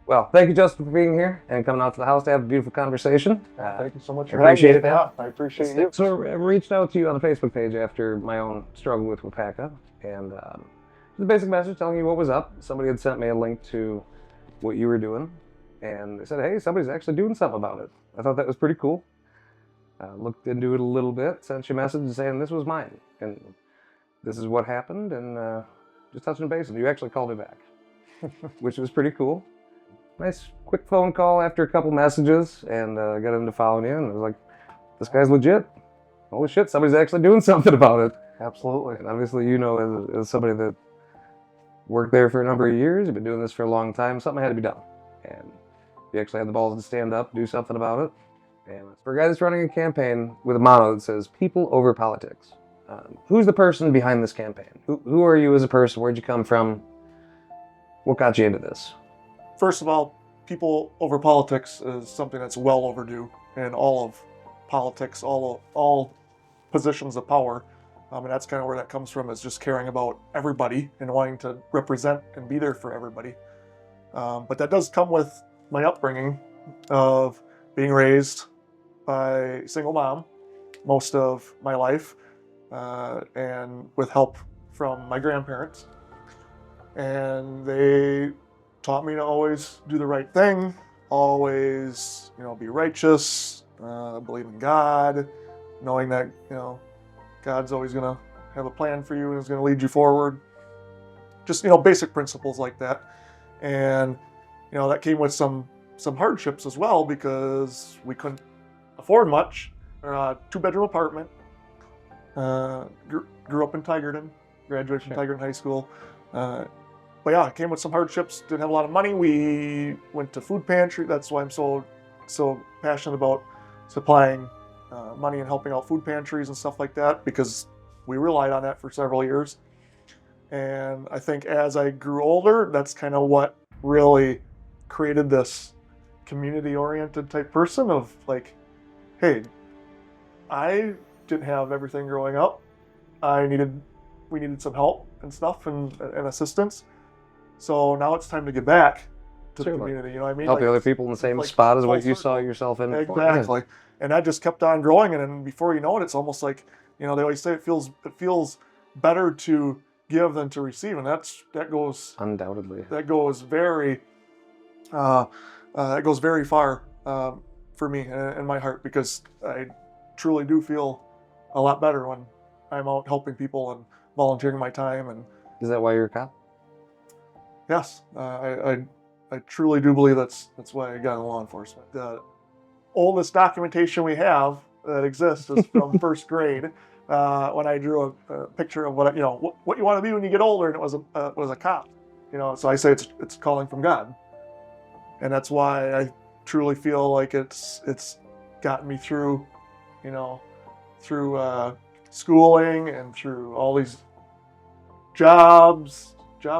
Well, thank you, Justin, for being here and coming out to the house to have a beautiful conversation. Thank you so much I for having appreciate me. it, man. Yeah, I appreciate you. So I reached out to you on the Facebook page after my own struggle with Waupaca, and just a basic message telling you what was up. Somebody had sent me a link to what you were doing, and they said, hey, somebody's actually doing something about it. I thought that was pretty cool. Looked into it a little bit, sent you a message saying this was mine, and this is what happened, and just touching base. And you actually called me back, which was pretty cool. Nice quick phone call after a couple messages, and got him to follow you, and I was like, this guy's legit. Holy shit, somebody's actually doing something about it. Absolutely. And obviously, you know, as somebody that worked there for a number of years, you've been doing this for a long time, something had to be done. And you actually had the balls to stand up, do something about it. And for a guy that's running a campaign with a motto that says, people over politics, who's the person behind this campaign? Who are you as a person? Where'd you come from? What got you into this? First of all, people over politics is something that's well overdue in all of politics, all positions of power. And that's kind of where that comes from, is just caring about everybody and wanting to represent and be there for everybody. But that does come with my upbringing of being raised by a single mom most of my life, and with help from my grandparents. And they taught me to always do the right thing, always, be righteous, believe in God, knowing that, God's always going to have a plan for you and is going to lead you forward. Just, basic principles like that. And, that came with some hardships as well, because we couldn't afford much. Two-bedroom apartment. Grew up in Tigerton, graduated from Tigerton High School. But yeah, it came with some hardships. Didn't have a lot of money. We went to food pantry. That's why I'm so passionate about supplying money and helping out food pantries and stuff like that, because we relied on that for several years. And I think as I grew older, that's kind of what really created this community-oriented type person of like, hey, I didn't have everything growing up. We needed some help and stuff and assistance. So now it's time to give back to the community, you know what I mean? Help the other people in the same spot as what you saw yourself in. Exactly. And that just kept on growing, and then before you know it, it's almost like, they always say it feels better to give than to receive, and that goes undoubtedly. That goes very far for me and my heart, because I truly do feel a lot better when I'm out helping people and volunteering my time. And is that why you're a cop? Yes, I truly do believe that's why I got into law enforcement. The oldest documentation we have that exists is from first grade, when I drew a picture of what you want to be when you get older, and it was a cop. So I say it's calling from God, and that's why I truly feel like it's gotten me through, through schooling and through all these job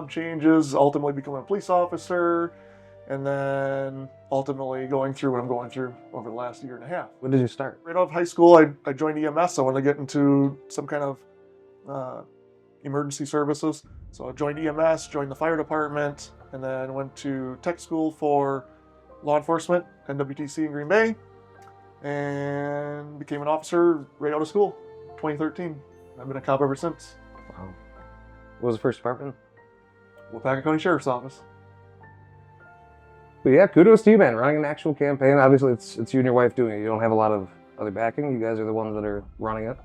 changes, ultimately becoming a police officer, and then ultimately going through what I'm going through over the last year and a half. When did you start? Right out of high school, I joined EMS. I wanted to get into some kind of emergency services. So I joined EMS, joined the fire department, and then went to tech school for law enforcement, NWTC in Green Bay, and became an officer right out of school, 2013. I've been a cop ever since. Wow. What was the first department? Waupaca County Sheriff's Office. But yeah, kudos to you, man. Running an actual campaign. Obviously, it's you and your wife doing it. You don't have a lot of other backing. You guys are the ones that are running it.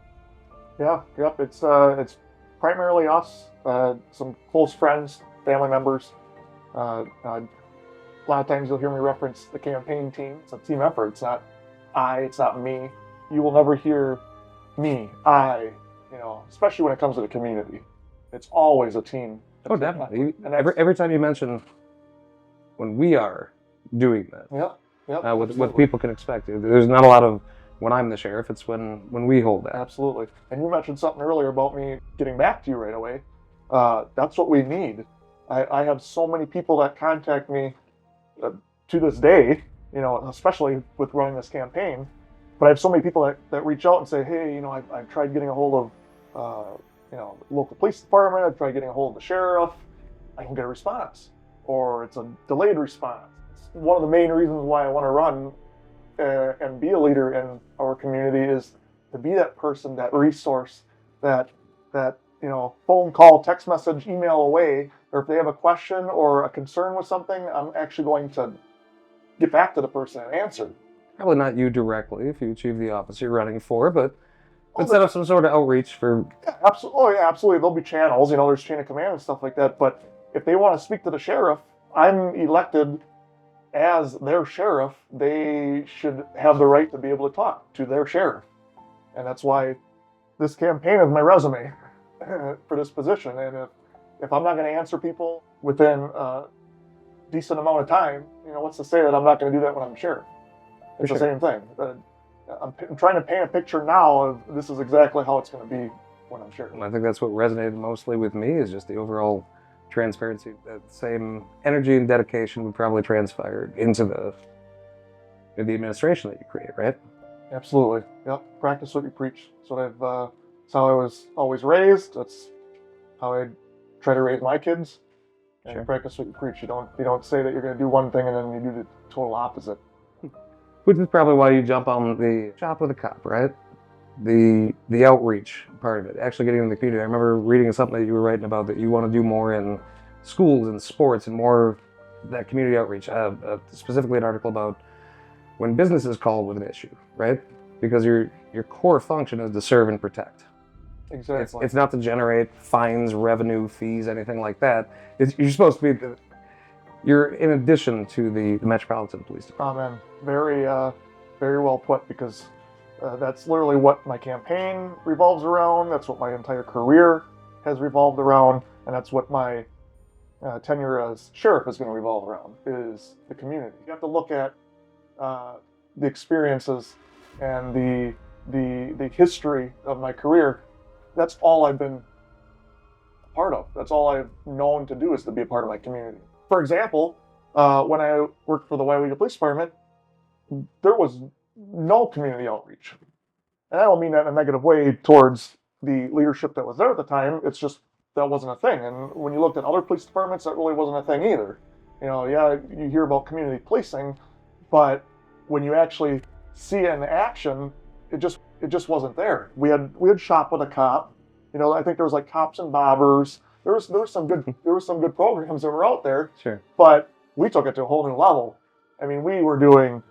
Yeah, yep. It's primarily us, some close friends, family members. A lot of times you'll hear me reference the campaign team. It's a team effort. It's not it's not me. You will never hear me, especially when it comes to the community. It's always a team. Oh, definitely. And every time you mention when we are doing that, what people can expect. There's not a lot of when I'm the sheriff. It's when we hold that. Absolutely. And you mentioned something earlier about me getting back to you right away. That's what we need. I have so many people that contact me to this day, especially with running this campaign. But I have so many people that reach out and say, hey, I've tried getting a hold of, local police department. I've tried getting a hold of the sheriff. I can get a response, or it's a delayed response. one of the main reasons why I want to run and be a leader in our community is to be that person, that resource, that phone call, text message, email away, or if they have a question or a concern with something, I'm actually going to get back to the person and answer. Probably not you directly if you achieve the office you're running for, but Oh, set up some sort of outreach for. Yeah, absolutely. Oh, yeah, absolutely. There'll be channels, there's chain of command and stuff like that. But if they want to speak to the sheriff, I'm elected as their sheriff. They should have the right to be able to talk to their sheriff. And that's why this campaign is my resume for this position. And if I'm not going to answer people within a decent amount of time, what's to say that I'm not going to do that when I'm sheriff? It's the same thing. I'm trying to paint a picture now of this is exactly how it's going to be when I'm sheriff. I think that's what resonated mostly with me is just the overall transparency. That same energy and dedication would probably transpire into the administration that you create, right? Absolutely. Yep. Practice what you preach. That's how I was always raised. That's how I try to raise my kids. And Sure. practice what you preach. You don't say that you're going to do one thing and then you do the total opposite. Which is probably why you jump on the shop with a cop, right? The outreach part of it, actually getting in the community. I remember reading something that you were writing about that you want to do more in schools and sports and more that community outreach. Specifically, an article about when businesses call with an issue, right? Because your core function is to serve and protect. Exactly. It's not to generate fines, revenue, fees, anything like that. You're supposed to be. You're in addition to the Metropolitan Police Department. Amen. Very, very well put, because that's literally what my campaign revolves around. That's what my entire career has revolved around, and that's what my tenure as sheriff is going to revolve around, is the community. You have to look at the experiences and the history of my career. That's all I've been a part of. That's all I've known to do, is to be a part of my community. For example, when I worked for the Waupaca Police Department, there was no community outreach. And I don't mean that in a negative way towards the leadership that was there at the time. It's just that wasn't a thing. And when you looked at other police departments, that really wasn't a thing either. Yeah, you hear about community policing, but when you actually see it in action, it just wasn't there. We had Shop with a Cop. I think there was like Cops and Bobbers. There was some good programs that were out there. Sure. But we took it to a whole new level. I mean, we were doing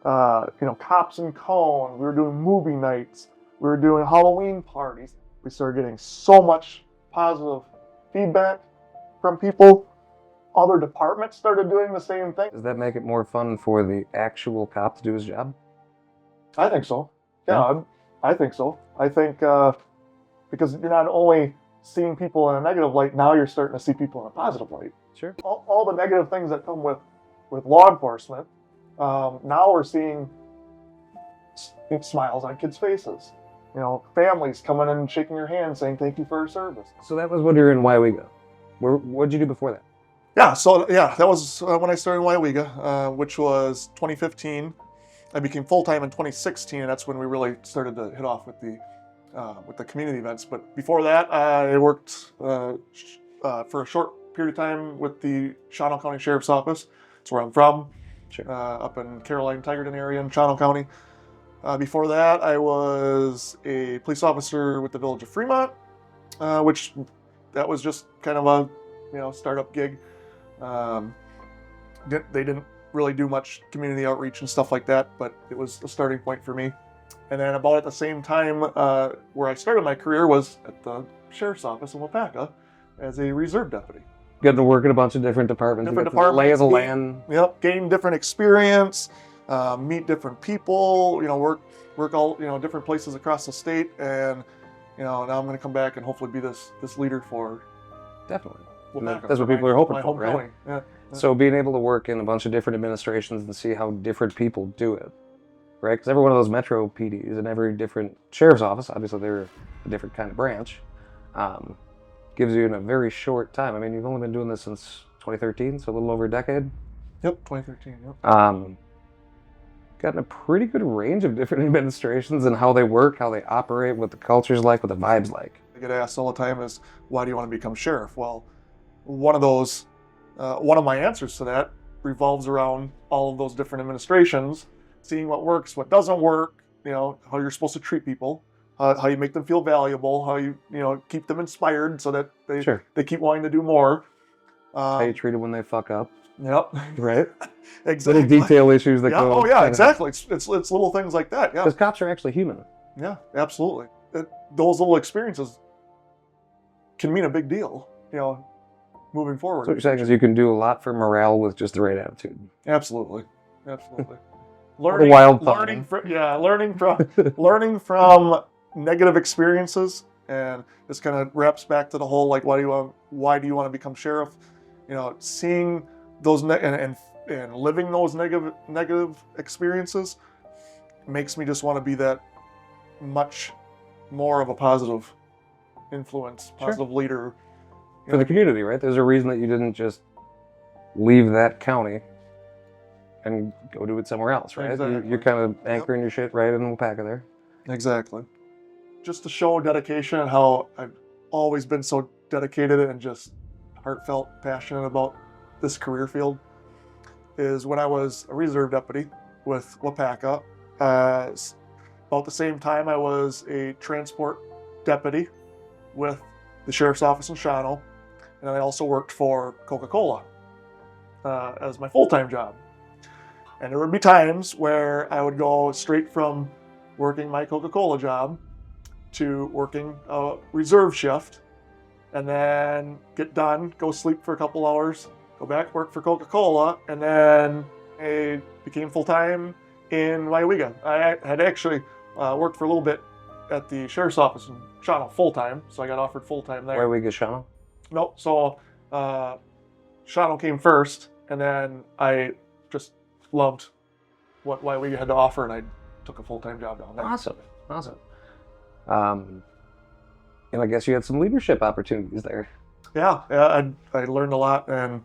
Cops and Cone. We were doing movie nights. We were doing Halloween parties. We started getting so much positive feedback from people. Other departments started doing the same thing. Does that make it more fun for the actual cop to do his job? I think so. Yeah, I think so. I think because you're not only seeing people in a negative light, now you're starting to see people in a positive light. Sure. All the negative things that come with law enforcement, now we're seeing smiles on kids' faces. Families coming in and shaking your hand saying thank you for your service. So that was when you were in Waupaca. What did you do before that? That was when I started in Waupaca, which was 2015. I became full-time in 2016, and that's when we really started to hit off with the community events. But before that, I worked for a short period of time with the Shawano County Sheriff's Office. That's where I'm from. Sure. Up in Caroline-Tigerton area in Shawano County. Before that, I was a police officer with the Village of Fremont, which that was just kind of a startup gig. They didn't really do much community outreach and stuff like that, but it was a starting point for me. And then about at the same time where I started my career was at the Sheriff's Office in Waupaca as a reserve deputy. Getting to work in a bunch of different departments. Lay of the land. Yep, gain different experience, meet different people, work all, different places across the state, and, now I'm going to come back and hopefully be this leader for Definitely. Waupaca. That's what people are hoping my for, home right? county. Yeah. So being able to work in a bunch of different administrations and see how different people do it, right? Because every one of those Metro PDs and every different sheriff's office, obviously they're a different kind of branch, gives you in a very short time. I mean, you've only been doing this since 2013, so a little over a decade. Yep, 2013, yep. Gotten a pretty good range of different administrations and how they work, how they operate, what the culture's like, what the vibe's like. I get asked all the time is, why do you want to become sheriff? Well, one of my answers to that revolves around all of those different administrations, seeing what works, what doesn't work, how you're supposed to treat people, how you make them feel valuable, how you keep them inspired so that they keep wanting to do more. How you treat them when they fuck up. Yep. Right. Exactly. Little detail issues that go. Oh yeah, exactly. It's little things like that. Yeah. Because cops are actually human. Yeah, absolutely. Those little experiences can mean a big deal, moving forward. So what you're saying is you can do a lot for morale with just the right attitude. Absolutely. Learning from negative experiences, and this kind of wraps back to the whole why do you want to become sheriff? Seeing those and living those negative experiences makes me just want to be that much more of a positive influence, positive leader for the community, right? There's a reason that you didn't just leave that county and go do it somewhere else, right? Exactly. You're kind of anchoring your shit right in Waupaca there. Exactly. Just to show dedication and how I've always been so dedicated and just heartfelt, passionate about this career field is when I was a reserve deputy with Waupaca. About the same time, I was a transport deputy with the sheriff's office in Shawano, and I also worked for Coca-Cola as my full-time job. And there would be times where I would go straight from working my Coca-Cola job to working a reserve shift, and then get done, go sleep for a couple hours, go back, work for Coca-Cola, and then I became full-time in Waupaca. I had actually worked for a little bit at the sheriff's office in Shawano full-time, so I got offered full-time there. Waupaca, Shawano? No, so Shawano came first, and then I just loved what Waupaca had to offer, and I took a full-time job down there. Awesome. And I guess you had some leadership opportunities there. Yeah, I learned a lot, and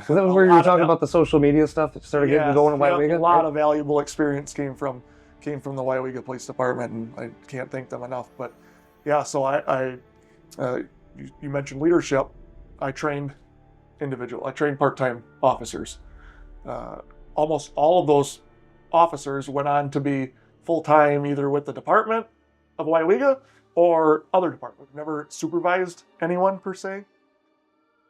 so that was where you were talking about the social media stuff that started getting going in Waupaca? A lot of valuable experience came from the Waupaca Police Department, and I can't thank them enough. But yeah, so you mentioned leadership. I trained part-time officers. Almost all of those officers went on to be full-time either with the department of Waupaca or other departments. Never supervised anyone per se.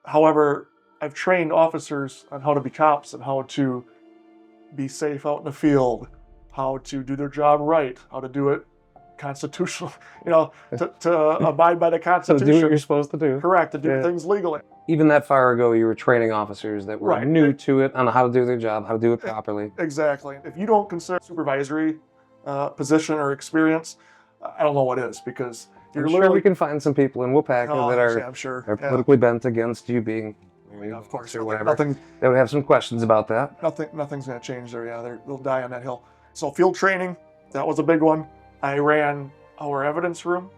However, I've trained officers on how to be cops and how to be safe out in the field, how to do their job right, how to do it constitutional, to abide by the Constitution. To do what you're supposed to do. Correct, to do things legally. Even that far ago, you were training officers that were new to it on how to do their job, how to do it properly. Exactly. If you don't consider supervisory position or experience, I don't know what is, because I'm sure we can find some people in Waupaca that are politically bent against you being, of course, or whatever. They would have some questions about that. Nothing's going to change there. Yeah, they'll die on that hill. So field training, that was a big one. I ran our evidence room,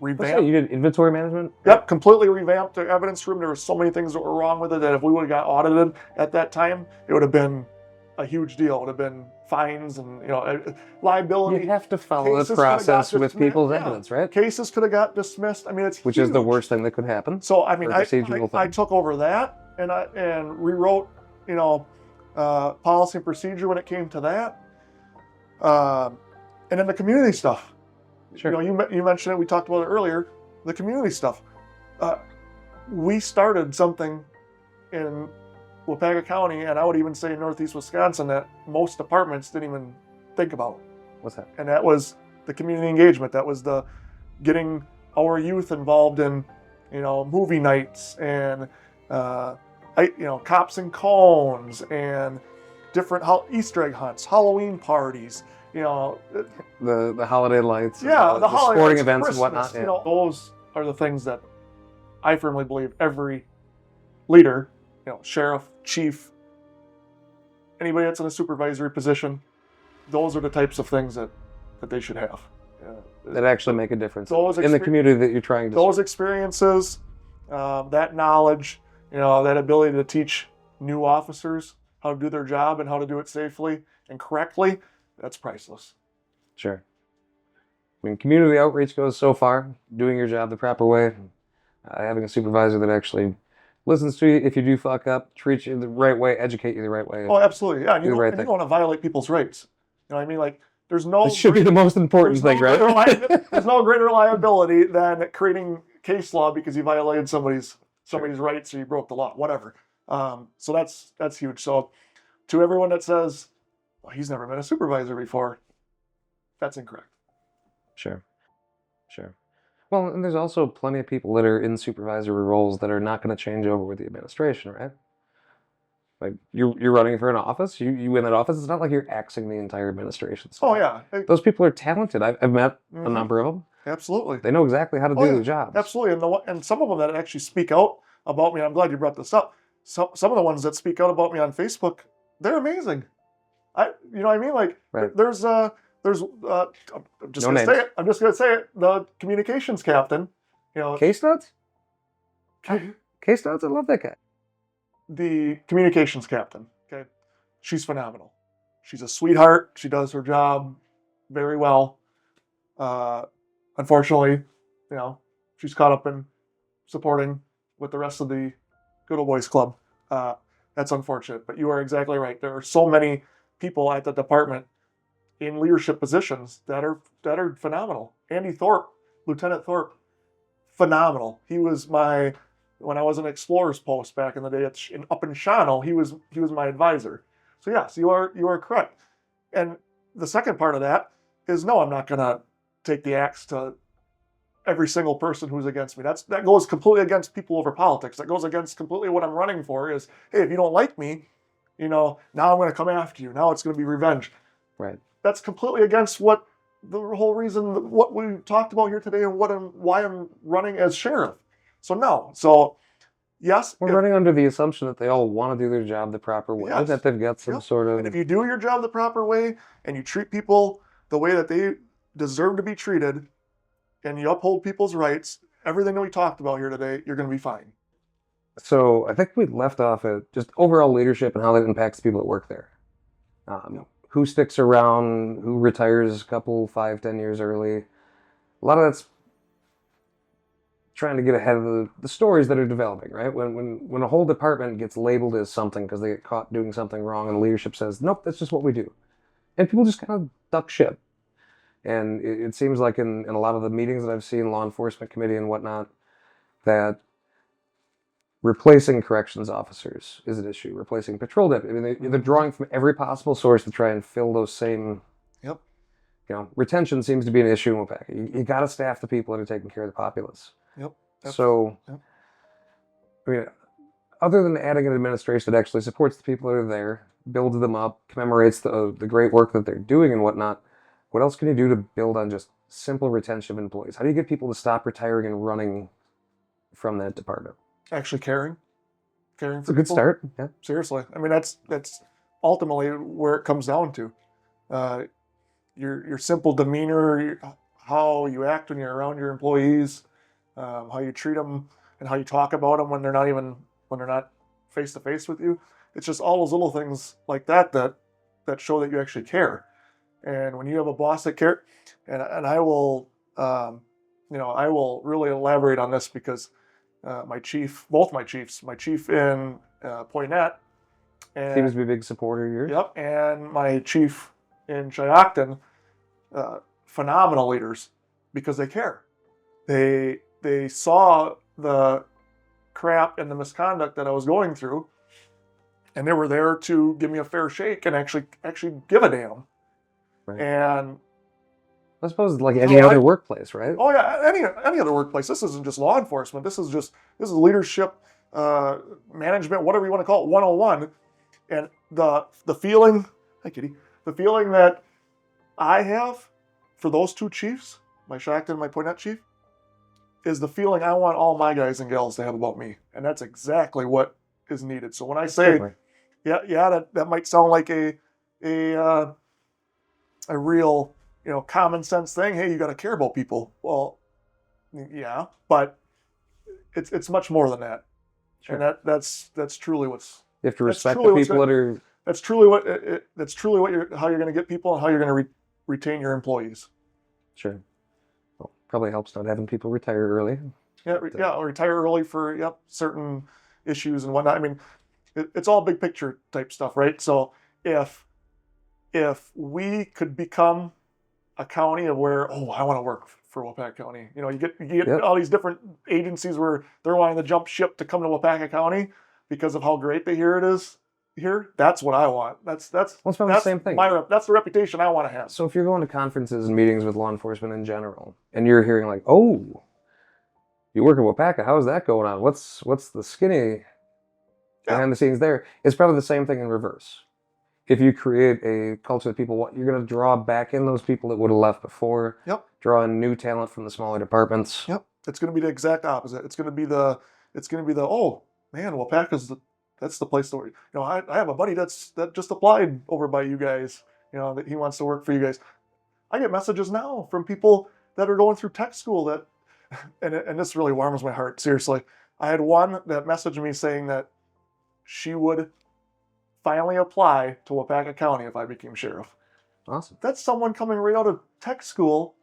revamped. You did inventory management? Yep, completely revamped the evidence room. There were so many things that were wrong with it that if we would have got audited at that time, it would have been a huge deal. It would have been fines and liability. You have to follow the process with people's evidence, right? Cases could have got dismissed. I mean, it's which huge. is the worst thing that could happen. So I mean, I took over that and rewrote policy and procedure when it came to that. And then the community stuff. Sure. You mentioned it. We talked about it earlier. The community stuff. We started something in Waupaca County, and I would even say in Northeast Wisconsin, that most departments didn't even think about. What's that? And that was the community engagement. That was the getting our youth involved in, movie nights and, cops and cones and different Easter egg hunts, Halloween parties. The holiday lights, the sporting lights, events Christmas, and whatnot. Yeah. Those are the things that I firmly believe every leader, sheriff, chief, anybody that's in a supervisory position, those are the types of things that they should have. That actually make a difference in the community that you're trying to those serve. Experiences, that knowledge, that ability to teach new officers how to do their job and how to do it safely and correctly, that's priceless. Sure. I mean, community outreach goes so far, doing your job the proper way, having a supervisor that actually listens to you if you do fuck up, treats you the right way, educate you the right way, Oh, absolutely. Yeah, and do the right you thing. don't want to violate people's rights. You know what I mean? Like, there's This no should be the most important thing, right? there's no greater liability than creating case law because you violated somebody's rights or you broke the law, whatever. So that's huge. So to everyone that says, well, he's never been a supervisor before, that's incorrect. Sure. Well, and there's also plenty of people that are in supervisory roles that are not going to change over with the administration, right? Like you're running for an office, you win that office. It's not like you're axing the entire administration staff. Oh yeah, Those people are talented. I've met a Mhm. number of them. Absolutely. They know exactly how to do yeah, their jobs. Absolutely. And some of them that actually speak out about me. I'm glad you brought this up. Some of the ones that speak out about me on Facebook, they're amazing. You know what I mean? Like Right. there's I'm just No gonna names. say it. I'm just gonna say it. The communications captain, you know, Case nuts? Case nuts? I love that guy. the communications captain. Okay, she's phenomenal. She's a sweetheart. She does her job very well. Unfortunately, you know, she's caught up in supporting with the rest of the Good Old Boys Club. That's unfortunate, but you are exactly right. There are so many people at the department in leadership positions that are phenomenal. Andy Thorpe, Lieutenant Thorpe, phenomenal. He was when I was an explorer's post back in the day up in Shawano, he was my advisor. So yes, you are correct. And the second part of that is no, I'm not gonna take the axe to every single person who's against me. That goes completely against people over politics. That goes against completely what I'm running for is, hey, if you don't like me, you know, now I'm going to come after you. Now it's going to be revenge. Right. That's completely against what the whole reason, what we talked about here today and why I'm running as sheriff. So no. So yes. We're running under the assumption that they all want to do their job the proper way, Yes. that they've got some sort of... And if you do your job the proper way and you treat people the way that they deserve to be treated, and you uphold people's rights, everything that we talked about here today, you're going to be fine. So I think we left off at just overall leadership and how that impacts people that work there. Who sticks around, who retires a couple, 5, 10 years early. A lot of that's trying to get ahead of the stories that are developing, right? When a whole department gets labeled as something because they get caught doing something wrong and the leadership says, nope, that's just what we do. And people just kind of duck ship. And it seems like in a lot of the meetings that I've seen, law enforcement committee and whatnot, that replacing corrections officers is an issue. Replacing patrol deputies. I mean, they're drawing from every possible source to try and fill those same... Yep. You know, retention seems to be an issue in Waupaca. You got to staff the people that are taking care of the populace. Yep. So, I mean, other than adding an administration that actually supports the people that are there, builds them up, commemorates the great work that they're doing and whatnot, what else can you do to build on just simple retention of employees? How do you get people to stop retiring and running from that department? Actually caring for It's a good people. start. Yeah. Seriously. I mean, that's ultimately where it comes down to. Your simple demeanor, how you act when you're around your employees, how you treat them, and how you talk about them when they're not face to face with you. It's just all those little things like that show that you actually care. And when you have a boss that cares, and I will, I will really elaborate on this because both my chiefs, my chief in Poynette, and Seems to be a big supporter of yours. Yep, and my chief in Cheyocton, phenomenal leaders because they care. They saw the crap and the misconduct that I was going through, and they were there to give me a fair shake and actually give a damn. Right. And I suppose it's like any other workplace, right? Oh yeah, any other workplace. This isn't just law enforcement. This is leadership, management, whatever you want to call it, 101. And the feeling, hi Kitty, the feeling that I have for those two chiefs, my Cheyocton and my Poynette chief, is the feeling I want all my guys and gals to have about me. And that's exactly what is needed. So when I say, that might sound like a real, common sense thing. Hey, you got to care about people. Well, yeah, but it's much more than that. Sure. And that's truly what's... You have to respect the people that are... That's truly how you're going to get people and how you're going to retain your employees. Sure. Well, probably helps not having people retire early. Yeah, retire early for certain, issues and whatnot. I mean, it's all big picture type stuff, right? So if we could become a county of where, oh, I want to work for Waupaca County. You get Yep. all these different agencies where they're wanting to jump ship to come to Waupaca County because of how great they hear it is here. That's what I want. That's Well, it's probably the same thing. That's the reputation I want to have. So if you're going to conferences and meetings with law enforcement in general, and you're hearing like, oh, you work at Waupaca, how's that going on? What's the skinny behind the scenes there? It's probably the same thing in reverse. If you create a culture that people want, you're going to draw back in those people that would have left before. Yep. Draw in new talent from the smaller departments. Yep. It's going to be the exact opposite. It's going to be the oh man, Waupaca's that's the place to. I have a buddy that just applied over by you guys. That he wants to work for you guys. I get messages now from people that are going through tech school that, and this really warms my heart. Seriously, I had one that messaged me saying that she would finally apply to Waupaca County if I became sheriff. Awesome. That's someone coming right out of tech school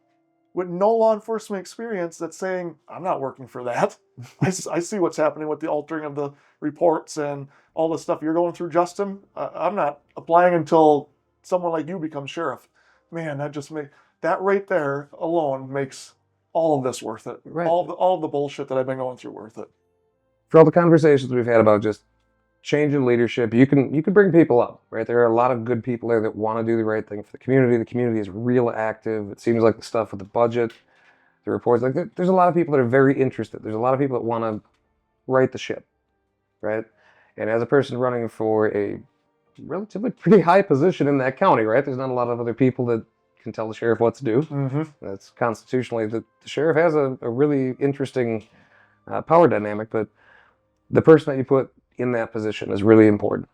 with no law enforcement experience that's saying, I'm not working for that. I see what's happening with the altering of the reports and all the stuff you're going through, Justin. I'm not applying until someone like you becomes sheriff. Man, that right there alone makes all of this worth it. Right. All of the bullshit that I've been going through worth it. For all the conversations we've had about just changing leadership, you can bring people up, right? There are a lot of good people there that want to do the right thing for the community. The community is real active. It seems like the stuff with the budget, the reports, like there's a lot of people that are very interested. There's a lot of people that want to right the ship, right? And as a person running for a relatively pretty high position in that county, right? There's not a lot of other people that can tell the sheriff what to do. Mm-hmm. That's constitutionally, the sheriff has a really interesting power dynamic, but the person that you put in that position is really important.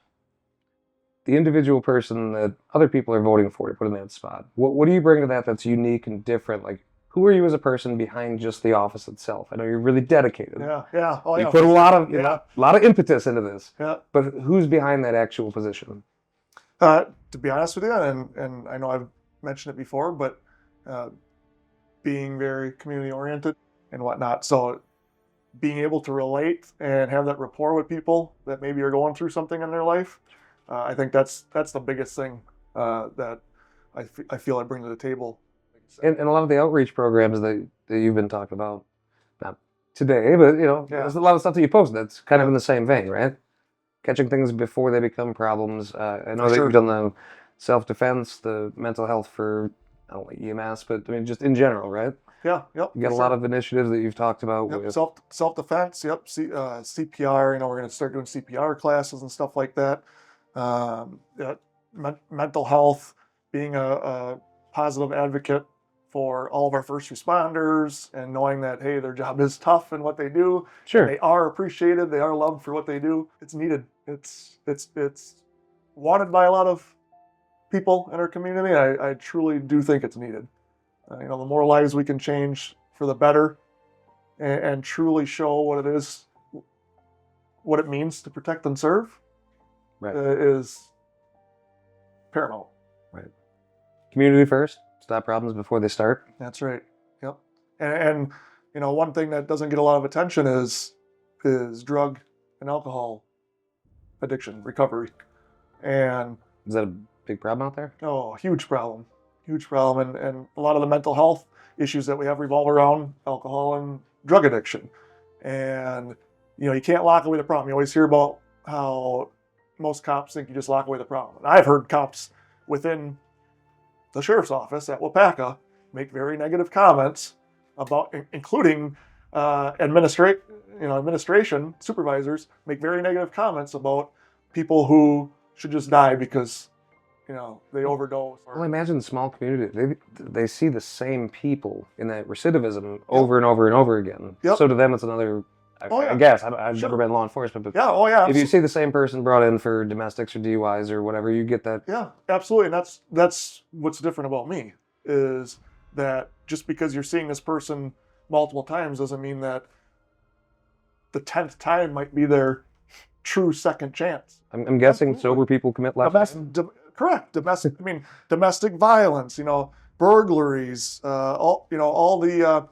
The individual person that other people are voting for to put in that spot. What do you bring to that that's unique and different? Like, who are you as a person behind just the office itself? I know you're really dedicated. Yeah. Oh, you yeah. put a lot of impetus into this. Yeah. But who's behind that actual position? To be honest with you, and I know I've mentioned it before, but being very community oriented and whatnot. So being able to relate and have that rapport with people that maybe are going through something in their life, I think that's the biggest thing that I feel I bring to the table. And a lot of the outreach programs that you've been talking about, not today, but there's a lot of stuff that you post that's kind of in the same vein, right? Catching things before they become problems. I know that you've done the self-defense, the mental health for not only EMS, but I mean just in general, right? Yeah, yep. You got a lot of initiatives that you've talked about. Yep. With Self-defense, yep. CPR, we're going to start doing CPR classes and stuff like that. Mental health, being a positive advocate for all of our first responders and knowing that, hey, their job is tough in what they do. Sure. They are appreciated. They are loved for what they do. It's needed. It's wanted by a lot of people in our community. I truly do think it's needed. The more lives we can change for the better and truly show what it is, what it means to protect and serve, right, is paramount. Right. Community first. Stop problems before they start. That's right. Yep. And one thing that doesn't get a lot of attention is drug and alcohol addiction recovery. And is that a big problem out there? Oh, huge problem. Huge problem. And a lot of the mental health issues that we have revolve around alcohol and drug addiction. And you can't lock away the problem. You always hear about how most cops think you just lock away the problem. And I've heard cops within the sheriff's office at Waupaca make very negative comments about, including administration supervisors make very negative comments about people who should just die because they overdose. Well, imagine small community. They see the same people in that recidivism over and over and over again. Yep. So to them, it's another. I guess I've never been law enforcement, but if you see the same person brought in for domestics or DUIs or whatever, you get that. Yeah, absolutely, and that's what's different about me is that just because you're seeing this person multiple times doesn't mean that the 10th time might be their true second chance. I'm guessing sober people commit less. Correct. Domestic violence. Burglaries. All the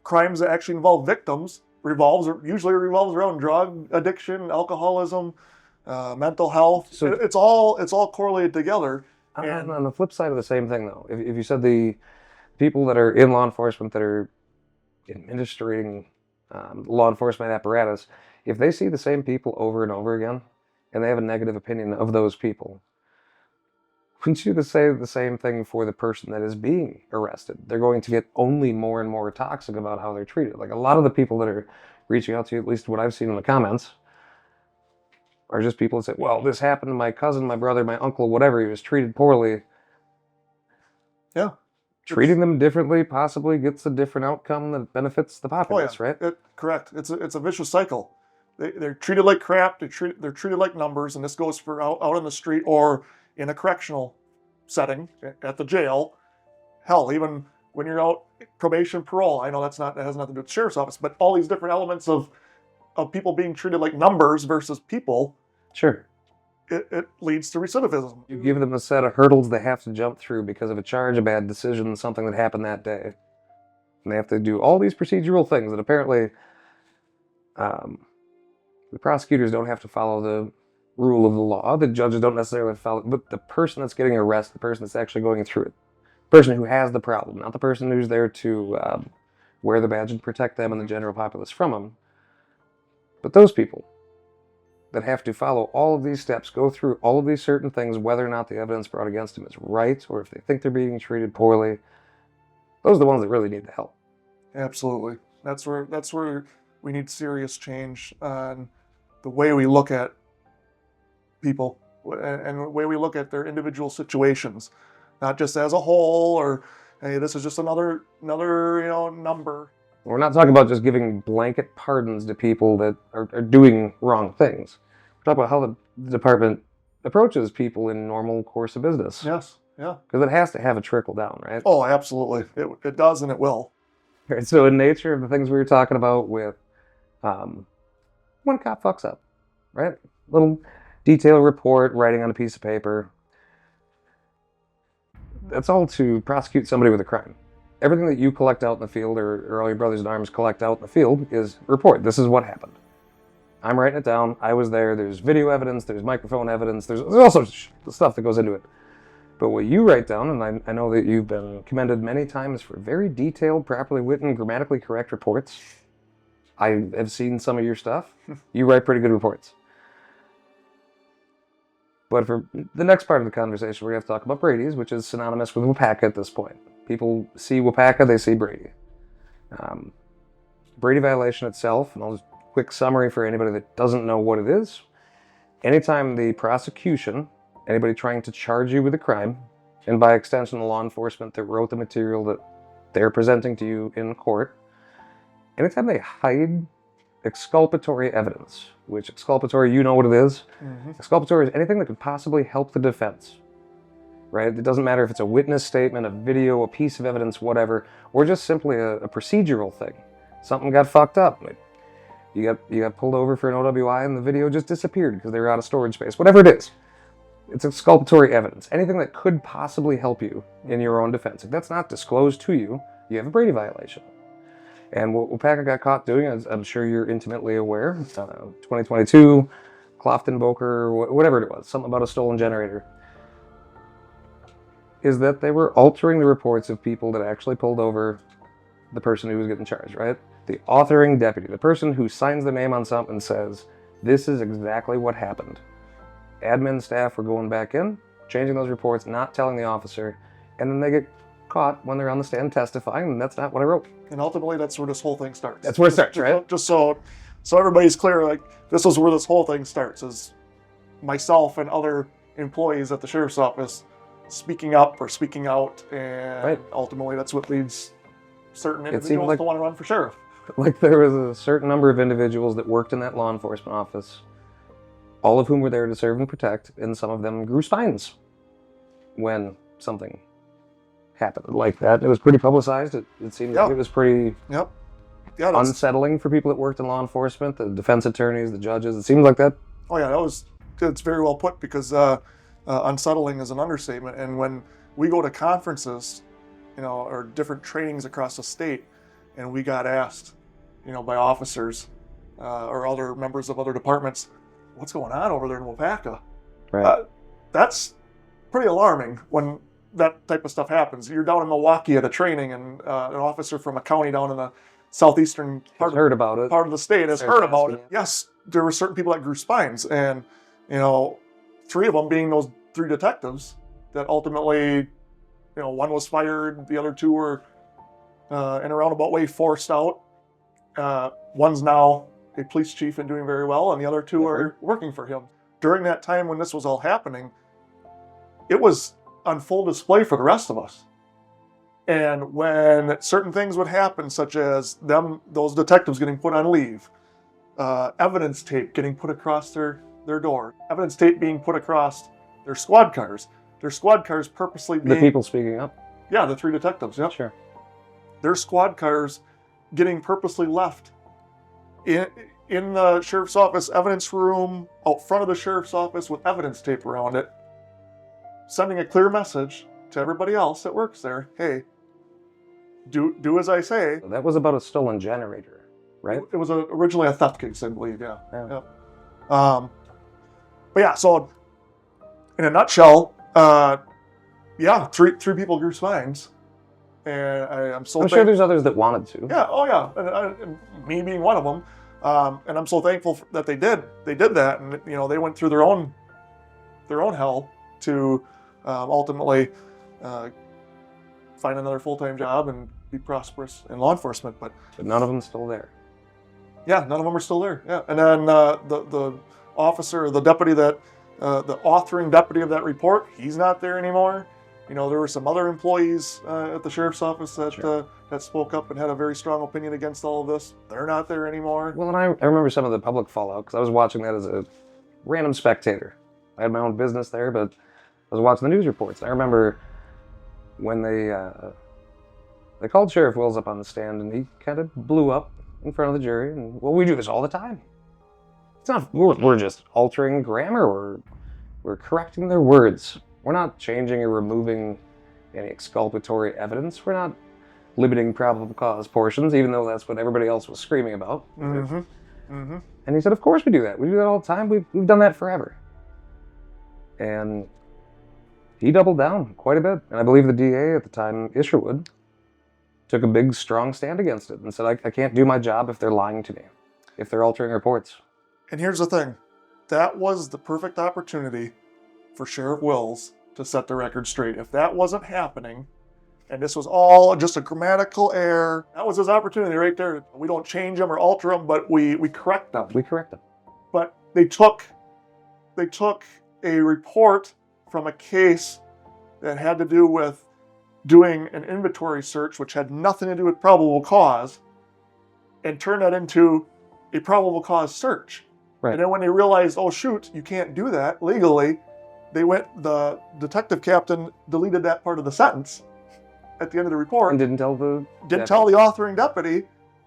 crimes that actually involve victims usually revolves around drug addiction, alcoholism, mental health. So It's all correlated together. And on the flip side of the same thing, though, if you said the people that are in law enforcement that are administering law enforcement apparatus, if they see the same people over and over again, and they have a negative opinion of those people, wouldn't you say the same thing for the person that is being arrested? They're going to get only more and more toxic about how they're treated. Like a lot of the people that are reaching out to you, at least what I've seen in the comments, are just people that say, well, this happened to my cousin, my brother, my uncle, whatever. He was treated poorly. Yeah. Treating them differently possibly gets a different outcome that benefits the populace, right? Correct. It's a vicious cycle. They're treated like crap. They're treated like numbers, and this goes for out on the street or in a correctional setting at the jail. Hell, even when you're out probation, parole. I know that has nothing to do with the sheriff's office, but all these different elements of people being treated like numbers versus people. Sure. It leads to recidivism. You give them a set of hurdles they have to jump through because of a charge, a bad decision, something that happened that day. And they have to do all these procedural things that apparently the prosecutors don't have to follow the rule of the law. The judges don't necessarily follow it, but the person that's getting arrested, the person that's actually going through it, the person who has the problem, not the person who's there to wear the badge and protect them and the general populace from them, but those people that have to follow all of these steps, go through all of these certain things, whether or not the evidence brought against them is right, or if they think they're being treated poorly, those are the ones that really need the help. Absolutely. That's where we need serious change on the way we look at people and the way we look at their individual situations, not just as a whole, or hey, this is just another number. We're not talking about just giving blanket pardons to people that are doing wrong things. We're talking about how the department approaches people in normal course of business. Yes, yeah. Because it has to have a trickle down, right? Oh, absolutely. It does and it will. Right, so in nature of the things we were talking about with when a cop fucks up, right? Little detailed report, writing on a piece of paper. That's all to prosecute somebody with a crime. Everything that you collect out in the field, or all your brothers in arms collect out in the field, is report. This is what happened. I'm writing it down. I was there. There's video evidence. There's microphone evidence. There's all sorts of stuff that goes into it. But what you write down, and I know that you've been commended many times for very detailed, properly written, grammatically correct reports. I have seen some of your stuff. You write pretty good reports. But for the next part of the conversation, we're going to have to talk about Brady's, which is synonymous with Waupaca at this point. People see Waupaca, they see Brady. Brady violation itself, and I'll just quick summary for anybody that doesn't know what it is. Anytime the prosecution, anybody trying to charge you with a crime, and by extension the law enforcement that wrote the material that they're presenting to you in court, anytime they hide exculpatory evidence, which exculpatory, you know what it is. Mm-hmm. Exculpatory is anything that could possibly help the defense, right? It doesn't matter if it's a witness statement, a video, a piece of evidence, whatever, or just simply a procedural thing. Something got fucked up. You got pulled over for an OWI and the video just disappeared because they were out of storage space. Whatever it is, it's exculpatory evidence. Anything that could possibly help you in your own defense. If that's not disclosed to you, you have a Brady violation. And what Waupaca got caught doing, as I'm sure you're intimately aware, 2022, Clofton Boker, whatever it was, something about a stolen generator, is that they were altering the reports of people that actually pulled over the person who was getting charged, right? The authoring deputy, the person who signs their name on something and says, this is exactly what happened. Admin staff were going back in, changing those reports, not telling the officer, and then they get caught when they're on the stand testifying, and that's not what I wrote. And ultimately, that's where this whole thing starts. That's where it starts, right? Just so everybody's clear, like, this is where this whole thing starts, is myself and other employees at the sheriff's office speaking up or speaking out, and ultimately that's what leads certain individuals to want to run for sheriff. Like there was a certain number of individuals that worked in that law enforcement office, all of whom were there to serve and protect, and some of them grew spines when something happened like that. It was pretty publicized. It seemed like it was pretty unsettling for people that worked in law enforcement, the defense attorneys, the judges. It seemed like that. Oh yeah, it's very well put, because unsettling is an understatement. And when we go to conferences, or different trainings across the state, and we got asked, by officers or other members of other departments. What's going on over there in Waupaca? Right. That's pretty alarming when that type of stuff happens. You're down in Milwaukee at a training, and an officer from a county down in the southeastern part Heard about it. of the state has Starts heard about asking it. you. Yes, there were certain people that grew spines, and 3 of them being those 3 detectives that ultimately, one was fired, the other 2 were in a roundabout way forced out. One's now a police chief and doing very well, and the other 2 are working for him. During that time when this was all happening, it was on full display for the rest of us. And when certain things would happen, such as those detectives getting put on leave, evidence tape getting put across their door, evidence tape being put across their squad cars purposely being... The people speaking up. Yeah, the 3 detectives, yeah. Sure. Their squad cars getting purposely left in the sheriff's office evidence room, out front of the sheriff's office with evidence tape around it, sending a clear message to everybody else that works there. Hey, do as I say. That was about a stolen generator, right? It was originally a theft case, I believe, yeah. Yeah. But yeah, so in a nutshell, three people grew spines. And I'm sure there's others that wanted to. Yeah, oh yeah, and me being one of them. And I'm so thankful that they did that, and they went through their own hell to ultimately find another full-time job and be prosperous in law enforcement. But none of them still there. Yeah, none of them are still there. Yeah, and then the officer, the deputy the authoring deputy of that report, he's not there anymore. There were some other employees at the sheriff's office that that spoke up and had a very strong opinion against all of this. They're not there anymore. Well, and I remember some of the public fallout because I was watching that as a random spectator. I had my own business there, but I was watching the news reports. I remember when they called Sheriff Wills up on the stand, and he kind of blew up in front of the jury. And well, we do this all the time. It's not we're just altering grammar. We're correcting their words. We're not changing or removing any exculpatory evidence. We're not limiting probable cause portions, even though that's what everybody else was screaming about. Mm-hmm. Mm-hmm. And he said, of course we do that. We do that all the time. We've done that forever. And he doubled down quite a bit. And I believe the DA at the time, Isherwood, took a big, strong stand against it and said, I can't do my job if they're lying to me, if they're altering reports. And here's the thing. That was the perfect opportunity for Sheriff Wills to set the record straight. If that wasn't happening, and this was all just a grammatical error, that was his opportunity right there. We don't change them or alter them, but we correct them. We correct them. But they took a report from a case that had to do with doing an inventory search, which had nothing to do with probable cause, and turned that into a probable cause search. Right. And then when they realized, oh shoot, you can't do that legally, the detective captain deleted that part of the sentence at the end of the report. And didn't tell the authoring deputy.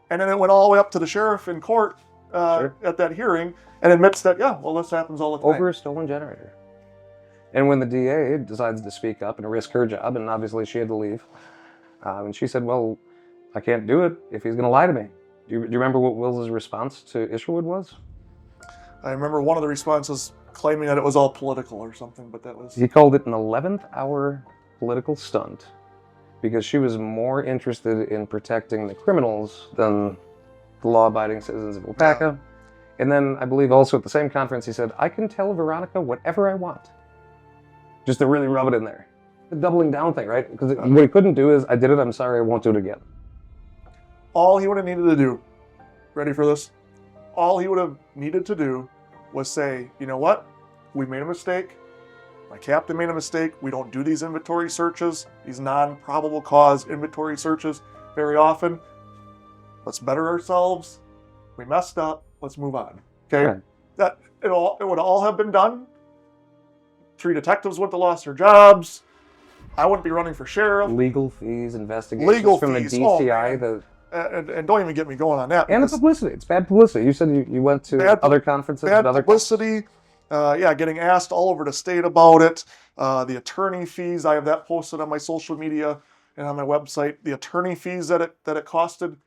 And then it went all the way up to the sheriff in court at that hearing and admits that, this happens all the time. Over a stolen generator. And when the DA decides to speak up and risk her job, and obviously she had to leave, and she said, well, I can't do it if he's going to lie to me. Do you remember what Will's response to Isherwood was? I remember one of the responses claiming that it was all political or something, but that was... He called it an 11th hour political stunt because she was more interested in protecting the criminals than the law-abiding citizens of Waupaca. Yeah. And then I believe also at the same conference he said, I can tell Veronica whatever I want. Just to really rub it in there. The doubling down thing, right? Because what he couldn't do is, I did it, I'm sorry, I won't do it again. All he would have needed to do, ready for this? All he would have needed to do was say, you know what? We made a mistake. My captain made a mistake. We don't do these inventory searches, these non-probable cause inventory searches very often. Let's better ourselves. We messed up. Let's move on. Okay? Right. That it would all have been done. 3 detectives wouldn't have lost their jobs. I wouldn't be running for sheriff. Legal fees, investigations from the DCI. And don't even get me going on that. And the publicity. It's bad publicity. You said you went to other conferences. Bad publicity. Getting asked all over the state about it. The attorney fees. I have that posted on my social media and on my website. The attorney fees that it costed.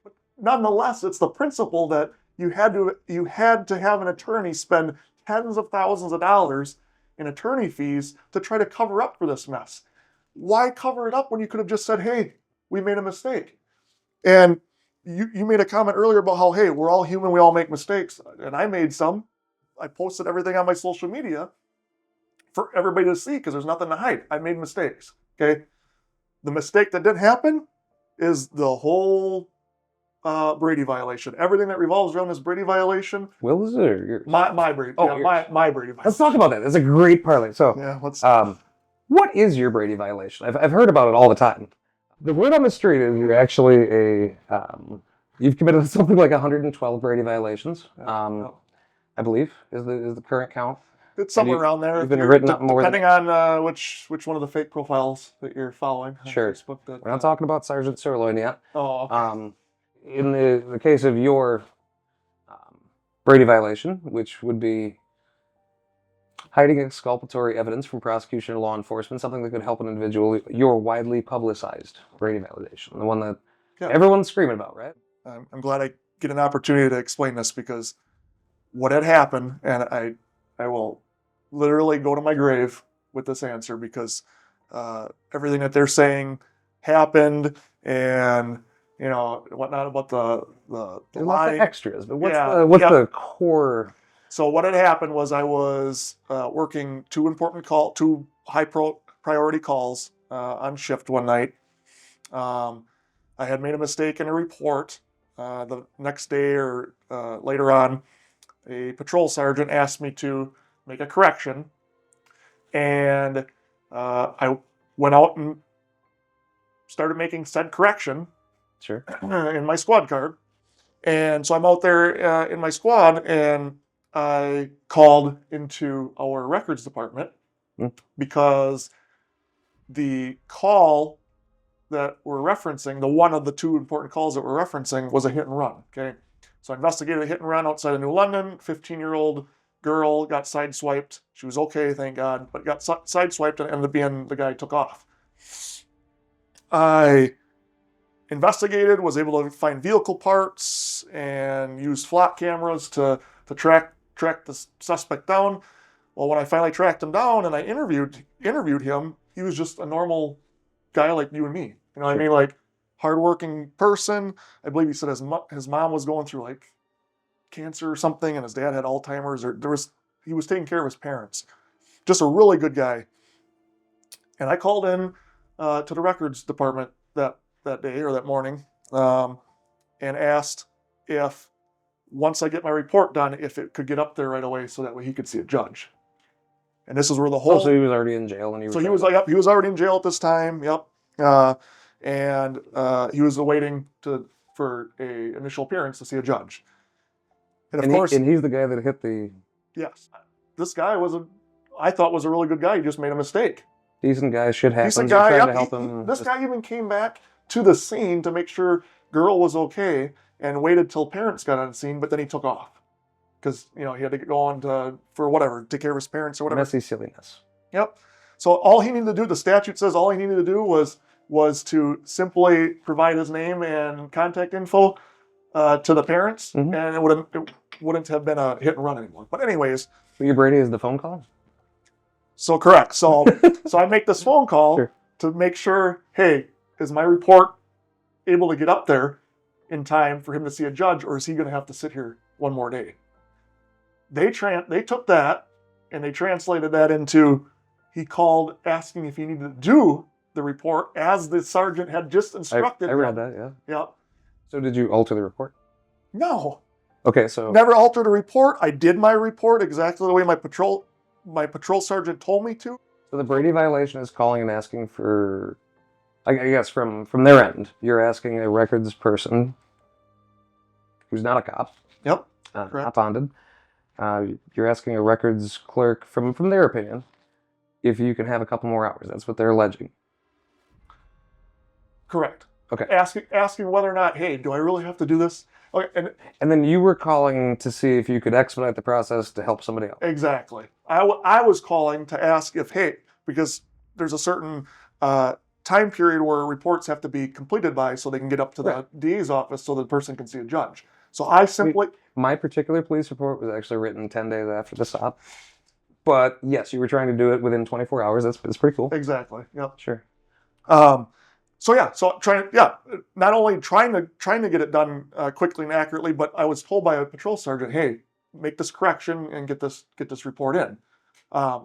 nonetheless, it's the principle that you had to have an attorney spend tens of thousands of dollars in attorney fees to try to cover up for this mess. Why cover it up when you could have just said, hey, we made a mistake? And you made a comment earlier about how, hey, we're all human, we all make mistakes. And I made some. I posted everything on my social media for everybody to see because there's nothing to hide. I made mistakes, okay? The mistake that didn't happen is the whole Brady violation. Everything that revolves around this Brady violation. Will's or yours? My Brady. Oh, yeah, my Brady violation. Let's talk about that. That's a great parlay. So, yeah, let's. What is your Brady violation? I've heard about it all the time. The word on the street is you're actually you've committed something like 112 Brady violations. I believe is the current count. It's somewhere around there. You've been written up more depending on which one of the fake profiles that you're following. Sure. Facebook that, we're not talking about Sergeant Sirloin yet. Oh. Okay. In the case of your Brady violation, which would be hiding exculpatory evidence from prosecution or law enforcement, something that could help an individual, your widely publicized Brady violation, the one that everyone's screaming about, right? I'm glad I get an opportunity to explain this because what had happened, and I will literally go to my grave with this answer because everything that they're saying happened and whatnot about the There's lie. Lots of extras, but what's the core? So what had happened was I was working two high priority calls on shift one night. I had made a mistake in a report. The next day or later on, a patrol sergeant asked me to make a correction, and I went out and started making said correction. Sure. In my squad card. And so I'm out there in my squad, and I called into our records department because the call that we're referencing, the one of the two important calls that we're referencing, was a hit and run. Okay. So I investigated a hit and run outside of New London. 15-year-old girl got sideswiped. She was okay, thank God, but got sideswiped and ended up being the guy who took off. I investigated, was able to find vehicle parts and used flat cameras to track the suspect down. Well, when I finally tracked him down and I interviewed him, he was just a normal guy like you and me. You know what I mean? Like, hardworking person. I believe he said his mom was going through like cancer or something, and his dad had Alzheimer's, he was taking care of his parents. Just a really good guy. And I called in to the records department that day or that morning, and asked if once I get my report done, if it could get up there right away so that way he could see a judge. And this is where the whole. So he was already in jail, and he was he was already in jail at this time. Yep. And he was awaiting for a initial appearance to see a judge. And of course, he's the guy that hit the. Yes, this guy I thought was a really good guy. He just made a mistake. Decent guy, shit happens. Decent guy. Trying to help him. This guy even came back to the scene to make sure girl was okay and waited till parents got on the scene, but then he took off because he had to go on for whatever, take care of his parents or whatever. Messy silliness. Yep. So all he needed to do, the statute says, all he needed to do was to simply provide his name and contact info to the parents, and it wouldn't have been a hit and run anymore. But anyways, so your Brady is the phone call. So correct. So I make this phone call to make sure, hey, is my report able to get up there in time for him to see a judge, or is he going to have to sit here one more day? They took that and they translated that into, he called asking if he needed to do the report as the sergeant had just instructed. I read that, yeah. Yeah. So did you alter the report? No. Okay, so never altered a report. I did my report exactly the way my patrol sergeant told me to. So the Brady violation is calling and asking for, I guess from their end, you're asking a records person who's not a cop. Yep. Not bonded. You're asking a records clerk from their opinion if you can have a couple more hours. That's what they're alleging. Correct. Okay. Asking whether or not, hey, do I really have to do this? Okay, and then you were calling to see if you could expedite the process to help somebody else. Exactly. I was calling to ask if, hey, because there's a certain time period where reports have to be completed by so they can get up to the Right. DA's office so the person can see a judge. So I simply, My particular police report was actually written 10 days after the stop. But yes, you were trying to do it within 24 hours. That's pretty cool. exactly, yep. Sure. So yeah, not only trying to get it done quickly and accurately, but I was told by a patrol sergeant, hey, make this correction and get this report in.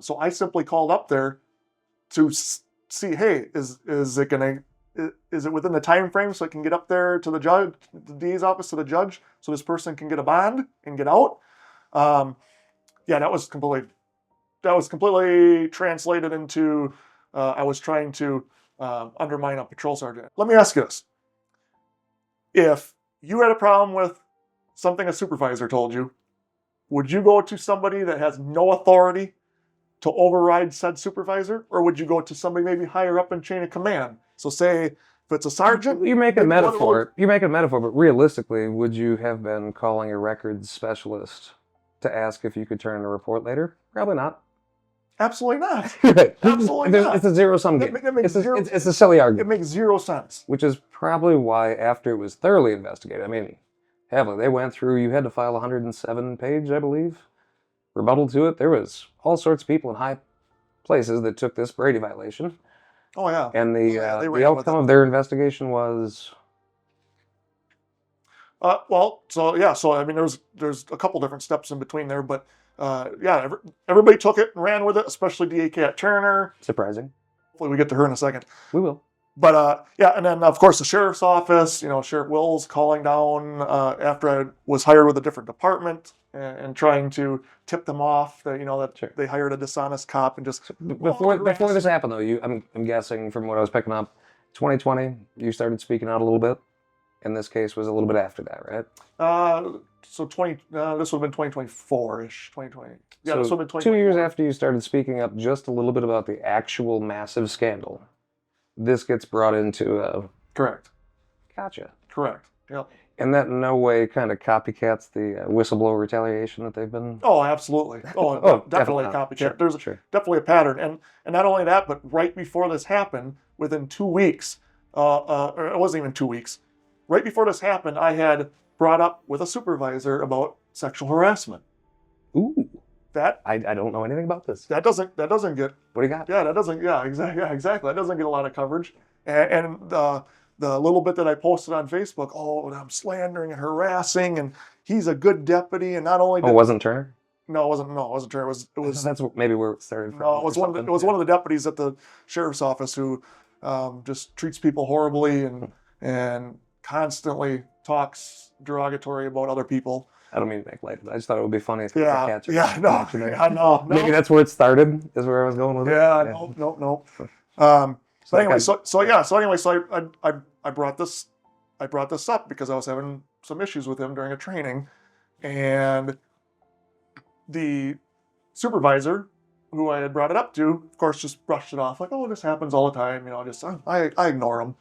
So I simply called up there to see, hey, is it within the time frame so I can get up there to the judge, the DA's office, to the judge, so this person can get a bond and get out? Yeah, that was completely translated into I was trying to undermine a patrol sergeant. Let me ask you this: if you had a problem with something a supervisor told you, would you go to somebody that has no authority to override said supervisor, or would you go to somebody maybe higher up in chain of command? So say if it's a sergeant, You're making a maybe one of metaphor. You're making a metaphor, but realistically, would you have been calling a records specialist to ask if you could turn in a report later? Probably not. absolutely not. Right. Absolutely not. It's a zero-sum game. It makes It's a silly It argument, makes zero sense. which is probably why after it was thoroughly investigated, I mean, heavily, they went through, you had to file a 107-page, I believe, rebuttal to it. There was all sorts of people in high places that took this Brady violation. Oh yeah. And they the ran with outcome it. of their investigation was So I mean, there's a couple different steps in between there, but everybody took it and ran with it, especially DA Cat Turner. surprising. Hopefully, we get to her in a second. We will. But and then of course the sheriff's office, Sheriff Wills calling down after I was hired with a different department and trying to tip them off that that Sure. they hired a dishonest cop and just Before this happened, though, I'm guessing from what I was picking up, 2020, you started speaking out a little bit. And this case was a little bit after that, right? So this would have been 2024-ish, 2020. Yeah, So this would have been 2 years 2024. after you started speaking up just a little bit about the actual massive scandal, this gets brought into Correct. gotcha. Correct. Yeah. And that in no way kind of copycats the whistleblower retaliation that they've been. Oh, absolutely. Oh, Oh, definitely a definitely. copycat. Sure, There's sure. definitely a pattern, and not only that, but right before this happened, within 2 weeks, or it wasn't even 2 weeks. Right before this happened, I had brought up with a supervisor about sexual harassment. Ooh, That I don't know anything about this. doesn't get What do you got? exactly that doesn't get a lot of coverage, and the little bit that I posted on Facebook, oh, I'm slandering and harassing, and he's a good deputy, and not only Oh, it wasn't Turner? no, it wasn't Turner. It was That's maybe where it started from. no, it was one of the deputies at the sheriff's office who just treats people horribly and constantly talks derogatory about other people. I don't mean to make light of it. I just thought it would be funny if Yeah, cats are yeah, no, there. no. Maybe that's where it started. Is where I was going with it. Yeah, no. But anyway, So I brought this up because I was having some issues with him during a training, and the supervisor who I had brought it up to, of course, just brushed it off like, oh, this happens all the time. I ignore him.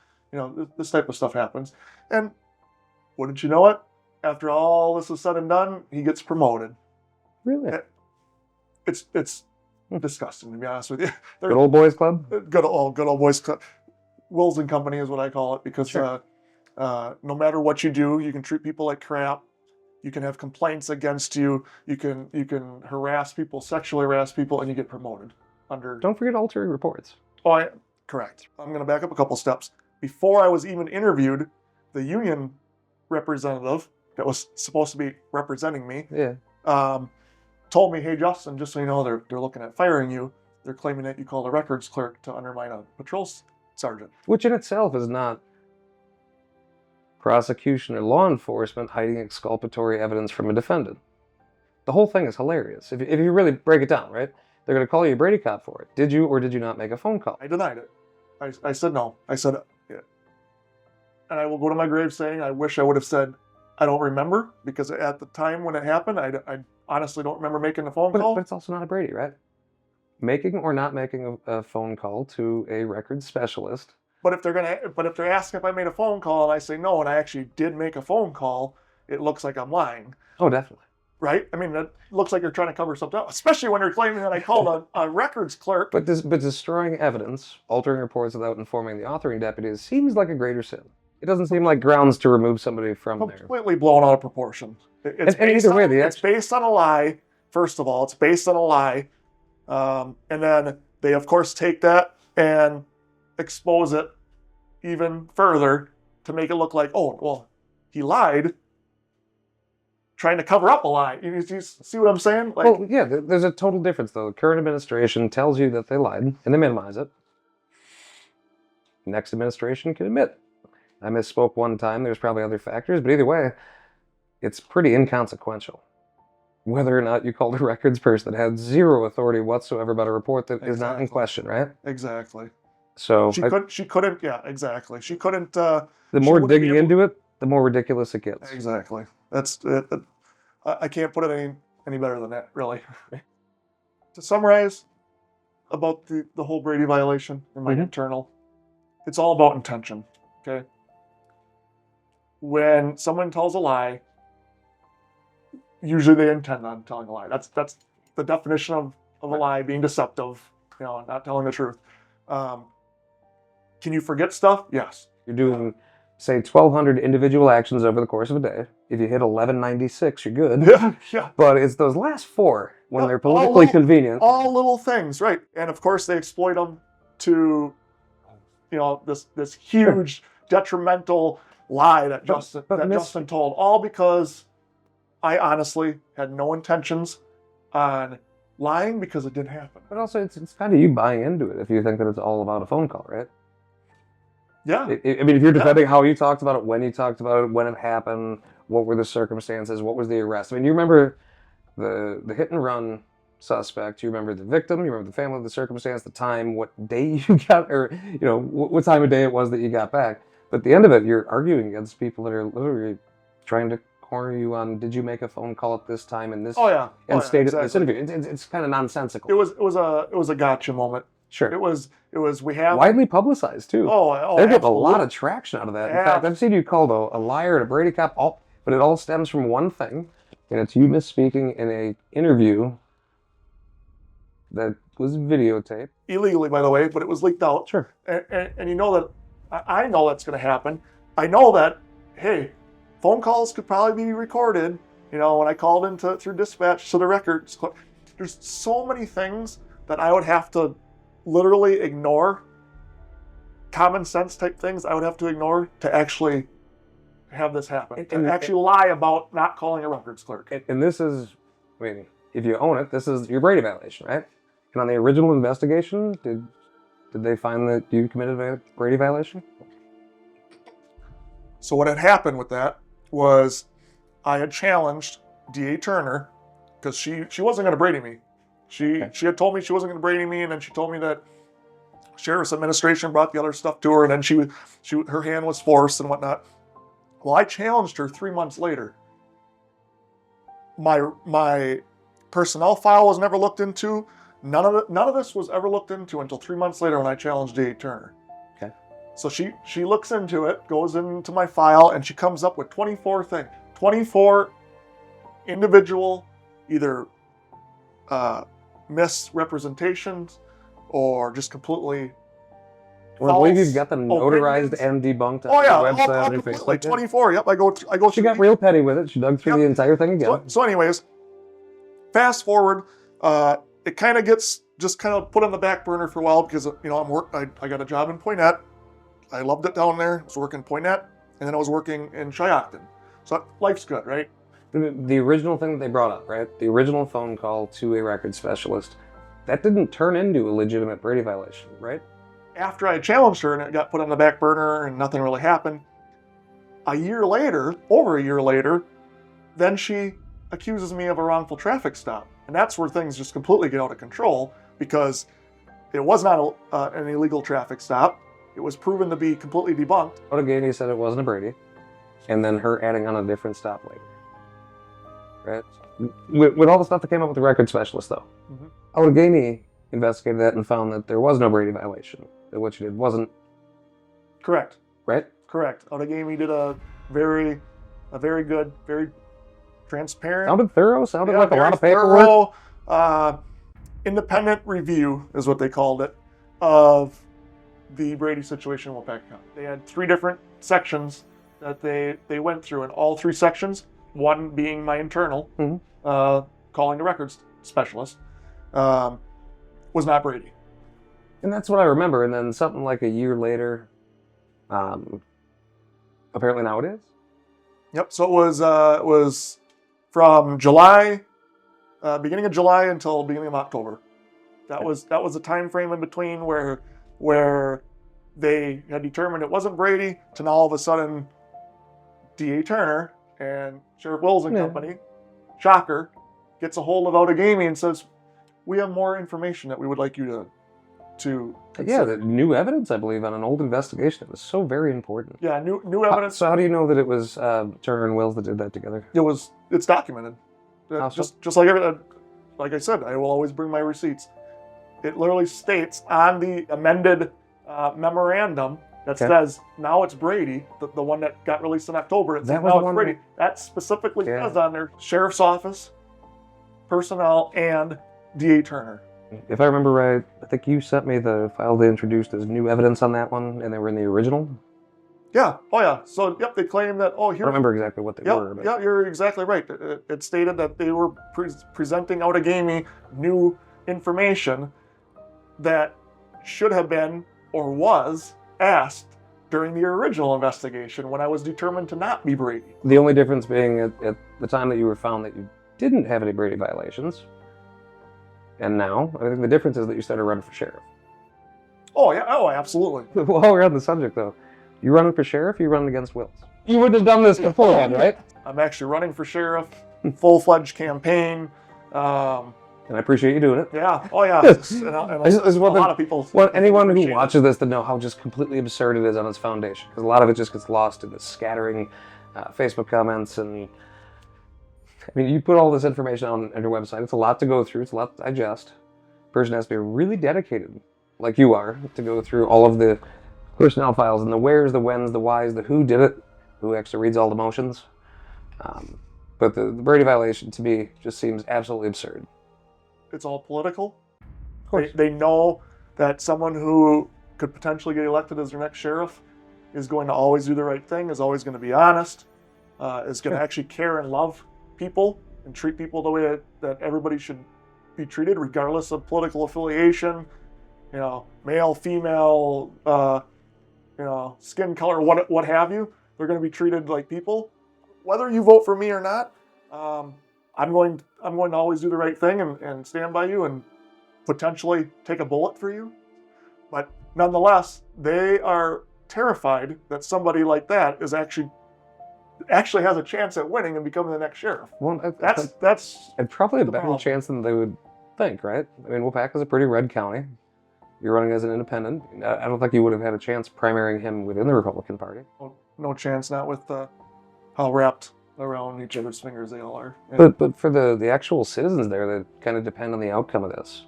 This type of stuff happens. And wouldn't you know it? After all this is said and done, he gets promoted. Really? It's disgusting, to be honest with you. Good old boys club? Good old boys club. Wills and Company is what I call it, because Sure. no matter what you do, you can treat people like crap. You can have complaints against you. You can harass people, sexually harass people, and you get promoted. Don't forget ulterior reports. Correct. I'm going to back up a couple steps. Before I was even interviewed, the union representative that was supposed to be representing me Yeah. told me, hey, Justin, just so you know, they're looking at firing you. They're claiming that you called a records clerk to undermine a patrol sergeant. Which in itself is not prosecution or law enforcement hiding exculpatory evidence from a defendant. The whole thing is hilarious. If you really break it down, right? They're going to call you a Brady cop for it. Did you or did you not make a phone call? I denied it. I said no. I said, yeah. And I will go to my grave saying I wish I would have said I don't remember, because at the time when it happened, I honestly don't remember making the phone call. But it's also not a Brady, right? Making or not making a phone call to a records specialist. But if they're asking if I made a phone call and I say no, and I actually did make a phone call, it looks like I'm lying. Oh, definitely. right? I mean, that looks like you're trying to cover something up, especially when you're claiming that I called a records clerk. But destroying evidence, altering reports without informing the authoring deputies seems like a greater sin. It doesn't seem like grounds to remove somebody from there. Completely blown out of proportion. It's And either way, it's based on a lie. First of all, it's based on a lie, and then they of course take that and expose it even further to make it look like, oh, well, he lied, trying to cover up a lie. You see what I'm saying? Like, well, yeah, there's a total difference, though. The current administration tells you that they lied, and they minimize it. Next administration can admit, I misspoke one time. There's probably other factors, but either way, it's pretty inconsequential. Whether or not you called a records person that had zero authority whatsoever about a report that is not in question, right? Exactly. So she couldn't. Yeah, exactly. She couldn't. The more digging into it, the more ridiculous it gets. Exactly. That's it. I can't put it any better than that, really. To summarize about the whole Brady violation and my internal, it's all about intention. Okay. When someone tells a lie, usually they intend on telling a lie. That's the definition of a lie, being deceptive, not telling the truth. Can you forget stuff? Yes. You're doing, say, 1,200 individual actions over the course of a day. If you hit 1196, you're good. Yeah. But it's those last four when they're politically convenient. All little things, right? And of course, they exploit them to, this huge detrimental lie that Justin told, all because I honestly had no intentions on lying because it didn't happen. But also, it's kind of you buying into it if you think that it's all about a phone call, right? Yeah. I mean, if you're defending how you talked about it, when you talked about it, when it happened, what were the circumstances, what was the arrest? I mean, you remember the hit and run suspect, you remember the victim, you remember the family, the circumstance, the time, what day you got, or, what time of day it was that you got back. But at the end of it, you're arguing against people that are literally trying to corner you on, did you make a phone call at this time and this? Stated in this interview. It's kind of nonsensical. It was a gotcha moment. Sure. It was we have widely publicized too. They're getting a lot of traction out of that. In fact, I've seen you called a liar and a Brady cop, but it all stems from one thing, and it's you misspeaking in a interview that was videotaped. Illegally, by the way, but it was leaked out. Sure. And you know that I know that's going to happen. I know that, hey, phone calls could probably be recorded. When I called through dispatch to the records, there's so many things that I would have to literally ignore, common sense type things I would have to ignore to actually have this happen, to actually lie about not calling a records clerk. And this is, I mean, if you own it, this is your Brady violation, right? And on the original investigation, did they find that you committed a Brady violation? So what had happened with that was I had challenged D.A. Turner because she wasn't going to Brady me. She had told me she wasn't going to Brady me, and then she told me that Sheriff's Administration brought the other stuff to her, and then her hand was forced and whatnot. Well, I challenged her 3 months later. My personnel file was never looked into. None of this was ever looked into until 3 months later when I challenged D.A. Turner. Okay. So she looks into it, goes into my file, and she comes up with 24 individual either misrepresentations or just completely Well, I believe you've got them notarized and debunked on your website and Facebook. 24. Yep, I go. She got real petty with it. She dug through the entire thing again. So anyways, fast forward, it kind of gets just kind of put on the back burner for a while because I got a job in Poynette. I loved it down there. I was working in Poynette, and then I was working in Shiocton. So life's good, right? The original thing that they brought up, right? The original phone call to a record specialist, that didn't turn into a legitimate Brady violation, right? After I challenged her and it got put on the back burner and nothing really happened, over a year later, then she accuses me of a wrongful traffic stop. And that's where things just completely get out of control because it was not an illegal traffic stop. It was proven to be completely debunked. Allegheny said it wasn't a Brady, and then her adding on a different stop later. Right? With all the stuff that came up with the record specialist, though, Allegheny investigated that and found that there was no Brady violation. That what she did wasn't correct. Right? Correct. Allegheny did a very good, very transparent. Sounded thorough. Sounded Yeah, like a very lot of paperwork. thorough, independent review is what they called it, of the Brady situation in Waupaca County. They had 3 different sections that they went through, and all 3 sections, one being my internal, calling the records specialist, was not Brady. And that's what I remember. And then something like a year later, apparently now it is. Yep. So it was from July, beginning of July until beginning of October. That was the time frame in between where they had determined it wasn't Brady to now all of a sudden D.A. Turner and Sheriff Wills and company, shocker, gets a hold of Outagamie and says, we have more information that we would like you to consider. The new evidence, I believe, on an old investigation. It was so very important. Yeah, new evidence. So how do you know that it was Turner and Wills that did that together? It's documented. Just like everything. Like I said, I will always bring my receipts. It literally states on the amended memorandum that says now it's Brady, the one that got released in October. It says now it's Brady. That specifically says on there Sheriff's Office, personnel, and D.A. Turner. If I remember right, I think you sent me the file they introduced as new evidence on that one, and they were in the original. Yeah. Oh, yeah. So, they claim that, I don't remember exactly what they were. But... Yeah, you're exactly right. It stated that they were presenting Outagamie new information that should have been or was asked during the original investigation when I was determined to not be Brady. The only difference being at the time that you were found that you didn't have any Brady violations. And now, I think the difference is that you started running for sheriff. Oh, yeah. Oh, absolutely. While we're on the subject, though, you running for sheriff, you running against Wills. You wouldn't have done this beforehand, right? I'm actually running for sheriff, full-fledged campaign. And I appreciate you doing it. Yeah. Oh, yeah. A lot of people... Anyone who watches this to know how just completely absurd it is on its foundation. Because a lot of it just gets lost in the scattering Facebook comments and... I mean, you put all this information on your website. It's a lot to go through. It's a lot to digest. A person has to be really dedicated, like you are, to go through all of the personnel files and the wheres, the whens, the whys, the who did it, who actually reads all the motions. But the Brady violation, to me, just seems absolutely absurd. It's all political. Of course. They know that someone who could potentially get elected as their next sheriff is going to always do the right thing, is always going to be honest, is going to actually care and love people and treat people the way that everybody should be treated, regardless of political affiliation, male, female, skin color, what have you. They're going to be treated like people. Whether you vote for me or not, I'm going to always do the right thing and stand by you and potentially take a bullet for you. But nonetheless, they are terrified that somebody like that is actually has a chance at winning and becoming the next sheriff. Well, that's and probably a better chance than they would think, right? I mean, Waupaca is a pretty red county. You're running as an independent. I don't think you would have had a chance primarying him within the Republican Party. No chance, not with how wrapped around each other's fingers they all are. Yeah. But for the actual citizens there that kind of depend on the outcome of this,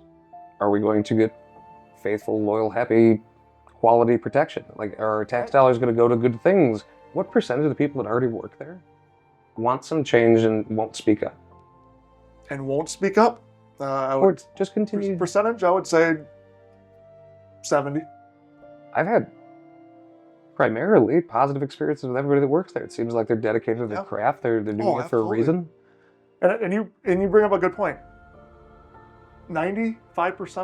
are we going to get faithful, loyal, happy, quality protection? Like, are our tax dollars going to go to good things? What percentage of the people that already work there want some change and won't speak up? And won't speak up? Or just continue? Percentage, I would say 70. I've had primarily positive experiences with everybody that works there. It seems like they're dedicated to their craft. They're doing it for a reason. And you bring up a good point. 95%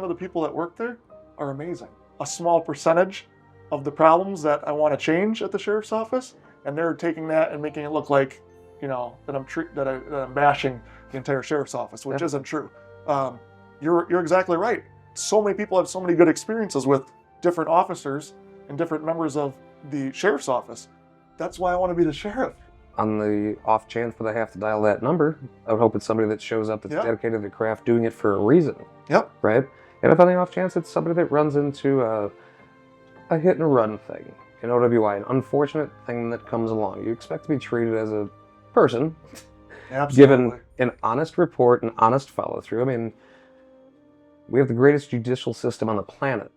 of the people that work there are amazing. A small percentage of the problems that I want to change at the sheriff's office, and they're taking that and making it look like, that I'm bashing the entire sheriff's office, which isn't true. You're exactly right. So many people have so many good experiences with different officers and different members of the sheriff's office. That's why I want to be the sheriff. On the off chance that I have to dial that number, I would hope it's somebody that shows up that's dedicated to their craft, doing it for a reason. Yep. Right? And if on the off chance it's somebody that runs into a hit and run thing in OWI, an unfortunate thing that comes along, you expect to be treated as a person, given an honest report, an honest follow through. I mean, we have the greatest judicial system on the planet,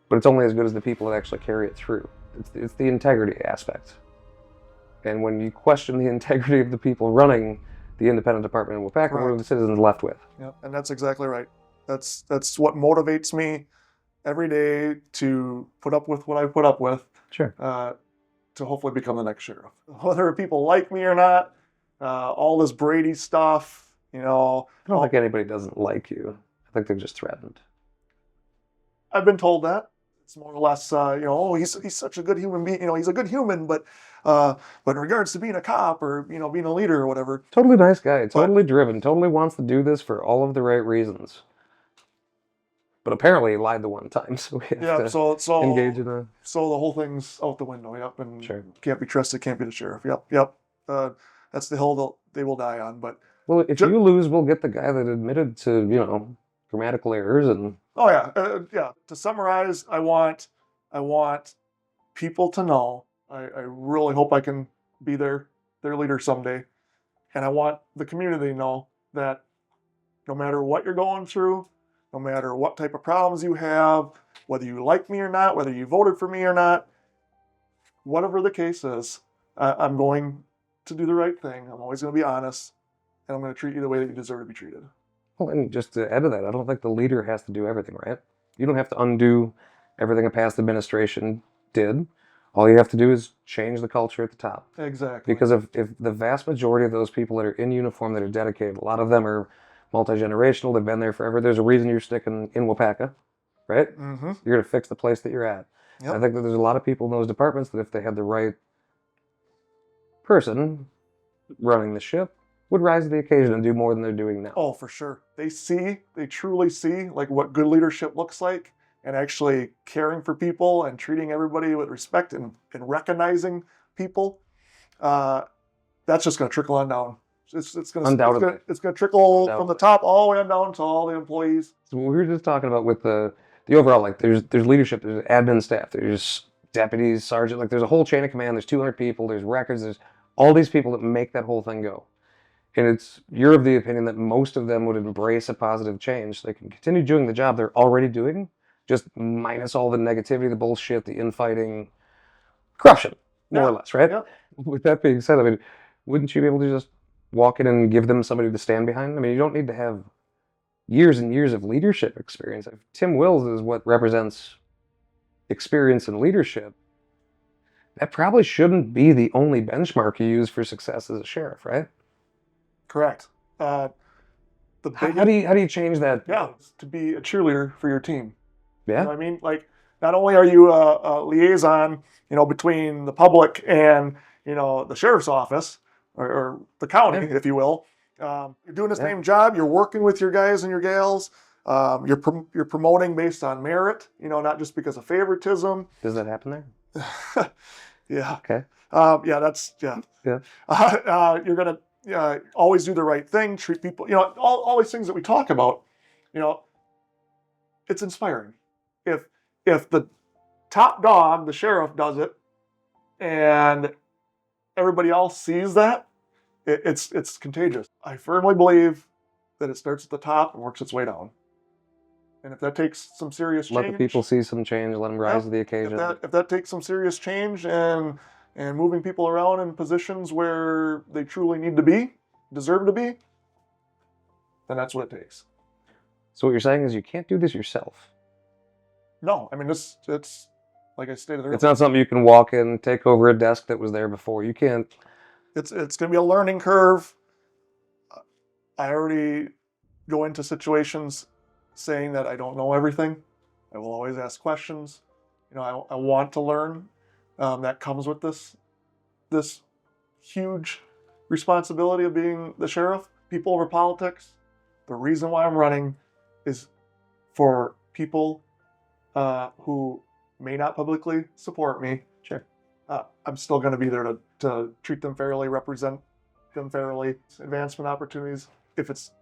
but it's only as good as the people that actually carry it through. It's the integrity aspect. And when you question the integrity of the people running the independent department in Waupaca, what are Correct. the citizens left with? Yeah, and that's exactly right. That's what motivates me every day to put up with what I put up with. Sure. To hopefully become the next sheriff. Whether people like me or not, all this Brady stuff, I don't think anybody doesn't like you. I think they're just threatened. I've been told that. It's more or less, oh, he's such a good human being. He's a good human, but in regards to being a cop or being a leader or whatever. Totally nice guy, totally driven, totally wants to do this for all of the right reasons. But apparently he lied the one time, so we have to engage in a... So the whole thing's out the window, yep, and Sure. Can't be trusted, can't be the sheriff, yep. That's the hill they will die on, but... Well, if you lose, we'll get the guy that admitted to, grammatical errors and... Oh, yeah. To summarize, I want people to know, I really hope I can be their leader someday, and I want the community to know that no matter what you're going through, no matter what type of problems you have, whether you like me or not, whether you voted for me or not, whatever the case is, I'm going to do the right thing. I'm always going to be honest, and I'm going to treat you the way that you deserve to be treated. Well, and just to add to that, I don't think the leader has to do everything, right? You don't have to undo everything a past administration did. All you have to do is change the culture at the top. Exactly. Because if the vast majority of those people that are in uniform, that are dedicated, a lot of them are multi-generational, they've been there forever. There's a reason you're sticking in Waupaca, right? Mm-hmm. You're going to fix the place that you're at. Yep. I think that there's a lot of people in those departments that if they had the right person running the ship, would rise to the occasion and do more than they're doing now. Oh, for sure. They truly see like what good leadership looks like, and actually caring for people and treating everybody with respect and recognizing people. That's just going to trickle on down. It's going to trickle from the top all the way on down to all the employees. So what we were just talking about with the overall, like there's leadership, there's admin staff, there's deputies, sergeant, like there's a whole chain of command, there's 200 people, there's records, there's all these people that make that whole thing go. And you're of the opinion that most of them would embrace a positive change. They can continue doing the job they're already doing, just minus all the negativity, the bullshit, the infighting, corruption, more or less, right? Yeah. With that being said, I mean, wouldn't you be able to just walk in and give them somebody to stand behind? I mean, you don't need to have years and years of leadership experience. If Tim Wills is what represents experience and leadership, that probably shouldn't be the only benchmark you use for success as a sheriff, right? Correct. How do you change that? Yeah, to be a cheerleader for your team. Yeah. You know what I mean? Like, not only are you a liaison, between the public and, the sheriff's office or the county, if you will. You're doing the same job. You're working with your guys and your gals. You're promoting based on merit, not just because of favoritism. Does that happen there? Yeah. Okay. Yeah. You're going to always do the right thing, treat people, all these things that we talk about, it's inspiring. If the top dog, the sheriff, does it and everybody else sees that, it's contagious. I firmly believe that it starts at the top and works its way down. And if that takes some serious change, let the people see some change, let them rise to the occasion. If that takes some serious change and moving people around in positions where they truly need to be, deserve to be, then that's what it takes. So what you're saying is you can't do this yourself. No, I mean, it's like I stated earlier. It's not something you can walk in, take over a desk that was there before. You can't. It's going to be a learning curve. I already go into situations saying that I don't know everything. I will always ask questions. I want to learn. That comes with this huge responsibility of being the sheriff. People over politics. The reason why I'm running is for people who may not publicly support me. Sure. I'm still going to be there to treat them fairly, represent them fairly, advancement opportunities if it's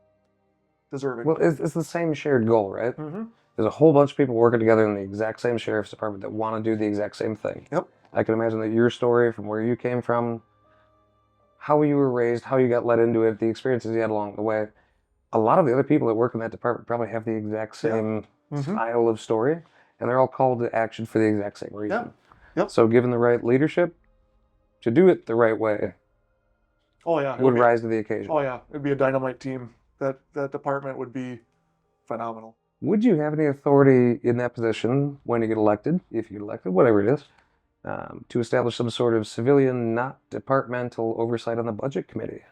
deserving. Well, it's the same shared goal, right? Mm-hmm. There's a whole bunch of people working together in the exact same sheriff's department that want to do the exact same thing. Yep. I can imagine that your story, from where you came from, how you were raised, how you got led into it, the experiences you had along the way. A lot of the other people that work in that department probably have the exact same style of story, and they're all called to action for the exact same reason. Yep. So given the right leadership, to do it the right way, Oh yeah, would rise to the occasion. Oh yeah, it'd be a dynamite team. That department would be phenomenal. Would you have any authority in that position when you get elected, if you get elected, whatever it is, to establish some sort of civilian, not departmental oversight on the budget committee?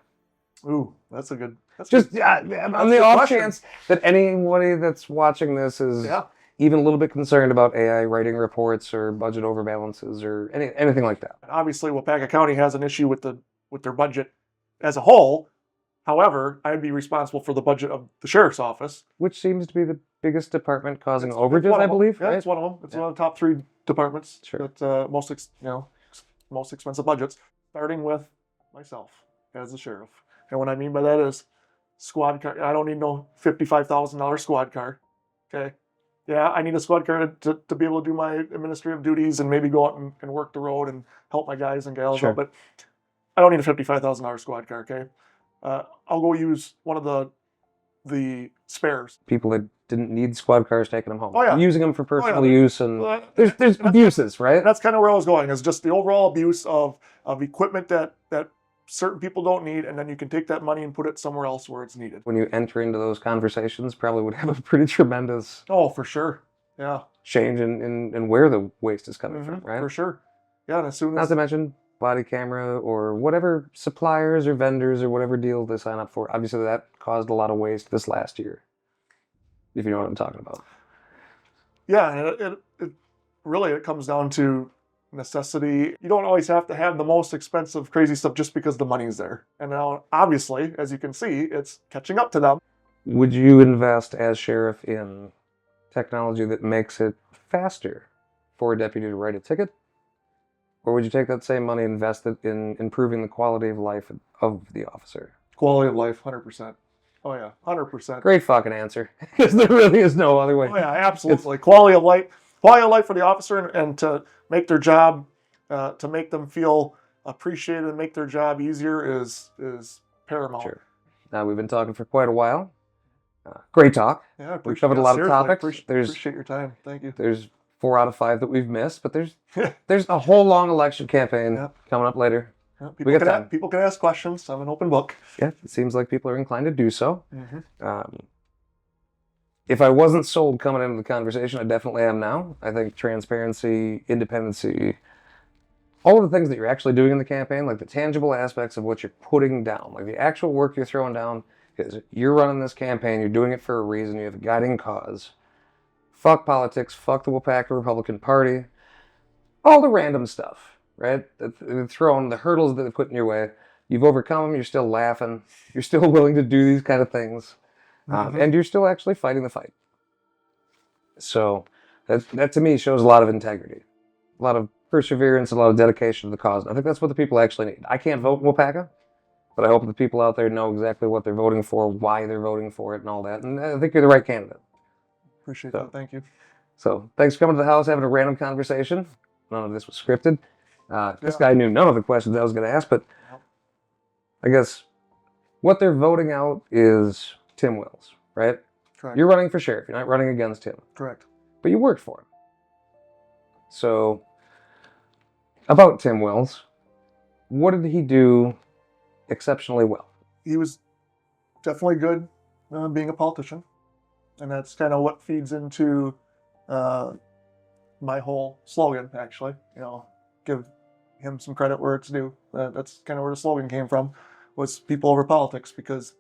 Ooh, that's a good. That's Just good. on That's the a good off question. chance that anybody that's watching this is Yeah. even a little bit concerned about AI writing reports or budget overbalances or anything like that. And obviously, Waupaca County has an issue with their budget as a whole. However, I'd be responsible for the budget of the sheriff's office. Which seems to be the biggest department causing It's overages, one I of them. believe. Yeah, Right? it's one of them. It's Yeah. one of the top 3 departments Sure. that most expensive budgets. Starting with myself as the sheriff, and what I mean by that is squad car. I don't need no $55,000 squad car. Okay. Yeah, I need a squad car to be able to do my administrative duties and maybe go out and work the road and help my guys and gals Sure. out. But I don't need a $55,000 squad car. Okay. I'll go use one of the spares. People that didn't need squad cars taking them home. Oh, yeah. Using them for personal yeah. use, and Well, there's abuses, right? And that's kind of where I was going, is just the overall abuse of equipment that certain people don't need, and then you can take that money and put it somewhere else where it's needed. When you enter into those conversations, probably would have a pretty tremendous Oh, for sure. Yeah. change in where the waste is coming from, right? For sure. Yeah, and as soon Not as to mention body camera or whatever suppliers or vendors or whatever deal they sign up for. Obviously, that caused a lot of waste this last year, if you know what I'm talking about. yeah, and it really it comes down to necessity. You don't always have to have the most expensive, crazy stuff just because the money's there. And now, obviously, as you can see, it's catching up to them. Would you invest as sheriff in technology that makes it faster for a deputy to write a ticket? Or would you take that same money and invest it in improving the quality of life of the officer? Quality of life, 100%. Oh yeah, 100%. Great fucking answer. Because there really is no other way. Oh yeah, absolutely. Quality of life for the officer, and to make their job, to make them feel appreciated and make their job easier is paramount. Sure. Now, we've been talking for quite a while. Great talk. Yeah, I We've covered a lot of seriously, topics. Appreciate your time. Thank you. There's 4 out of 5 that we've missed, but there's a whole long election campaign Yeah. coming up later. Yeah, We got time. people can ask questions. I'm an open book. Yeah, it seems like people are inclined to do so. Mm-hmm. If I wasn't sold coming into the conversation, I definitely am now. I think transparency, independency, all of the things that you're actually doing in the campaign, like the tangible aspects of what you're putting down, like the actual work you're throwing down, is you're running this campaign, you're doing it for a reason, you have a guiding cause. Fuck politics, fuck the Waupaca Republican Party, all the random stuff, right? They're throwing the hurdles that they put in your way. You've overcome them, you're still laughing, you're still willing to do these kind of things, and you're still actually fighting the fight. So that to me shows a lot of integrity, a lot of perseverance, a lot of dedication to the cause. And I think that's what the people actually need. I can't vote in Waupaca, but I hope the people out there know exactly what they're voting for, why they're voting for it, and all that. And I think you're the right candidate. Appreciate that. Thank you. So thanks for coming to the house, having a random conversation. None of this was scripted. This guy knew none of the questions I was going to ask, but I guess what they're voting out is Tim Wills, right? Correct. You're running for sheriff. You're not running against him. Correct. But you worked for him. So, about Tim Wills, what did he do exceptionally well? He was definitely good being a politician. And that's kind of what feeds into my whole slogan, actually. Give him some credit where it's due. That's kind of where the slogan came from, was people over politics, because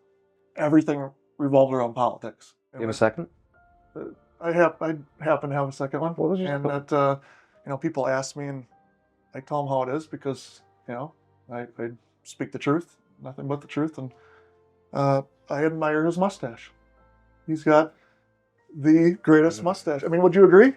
everything revolved around politics. You have a second? I happen to have a second one. What was your And second? that, people ask me, and I tell them how it is, because, I speak the truth, nothing but the truth. And I admire his mustache. He's got the greatest mustache. I mean, would you agree?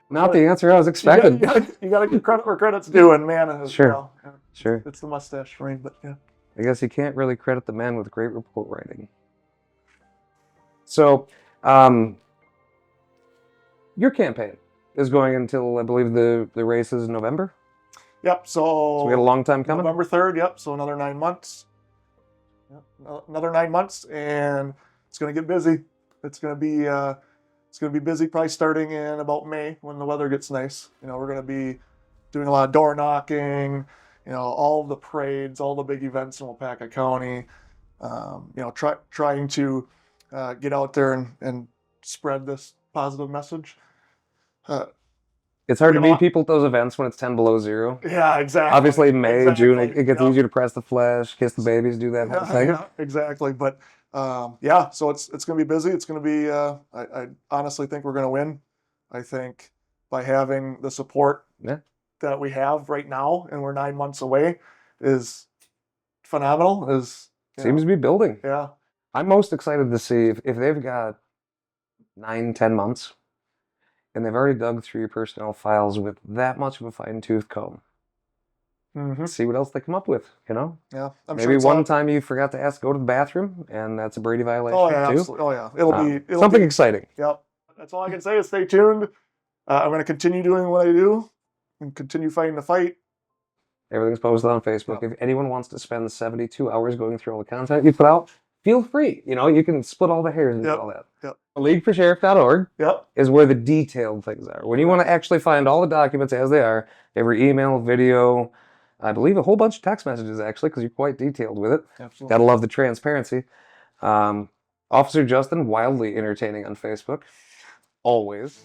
Not the answer I was expecting. You got to give credit where credit's due, and man, Sure. Sure. it's the mustache for me. But yeah, I guess you can't really credit the man with great report writing. So, your campaign is going until, I believe, the race is in November? yep. So we got a long time coming? November 3rd. Yep. So another 9 months. Yep. Another 9 months, and it's going to get busy. It's going to be busy, probably starting in about May when the weather gets nice. We're going to be doing a lot of door knocking, all the parades, all the big events in Waupaca County. Trying to get out there and spread this positive message. It's hard to we meet all- people at those events when it's 10 below zero. Yeah, exactly. Obviously, May, June, Exactly. it gets Yep. easier to press the flesh, kiss the babies, do that whole thing. Yeah, exactly. But so it's going to be busy. It's going to be. I honestly think we're going to win. I think by having the support Yeah. that we have right now, and we're 9 months away, is phenomenal. Seems to be building. Yeah. I'm most excited to see if they've got 9, 10 months and they've already dug through your personnel files with that much of a fine-tooth comb. Mm-hmm. See what else they come up with, Yeah. I'm Maybe sure one time you forgot to ask to go to the bathroom, and that's a Brady violation Oh yeah, too. absolutely. Oh yeah. It'll Something be. exciting. Yep. That's all I can say is stay tuned. I'm going to continue doing what I do and continue fighting the fight. Everything's posted on Facebook. Yep. If anyone wants to spend 72 hours going through all the content you put out, feel free. You can split all the hairs and do Yep. all that. Yep. LeagueForSheriff.org Yep. is where the detailed things are. When you want to actually find all the documents as they are, every email, video, I believe a whole bunch of text messages actually, because you're quite detailed with it. Absolutely. Gotta love the transparency. Officer Justin, wildly entertaining on Facebook. Always.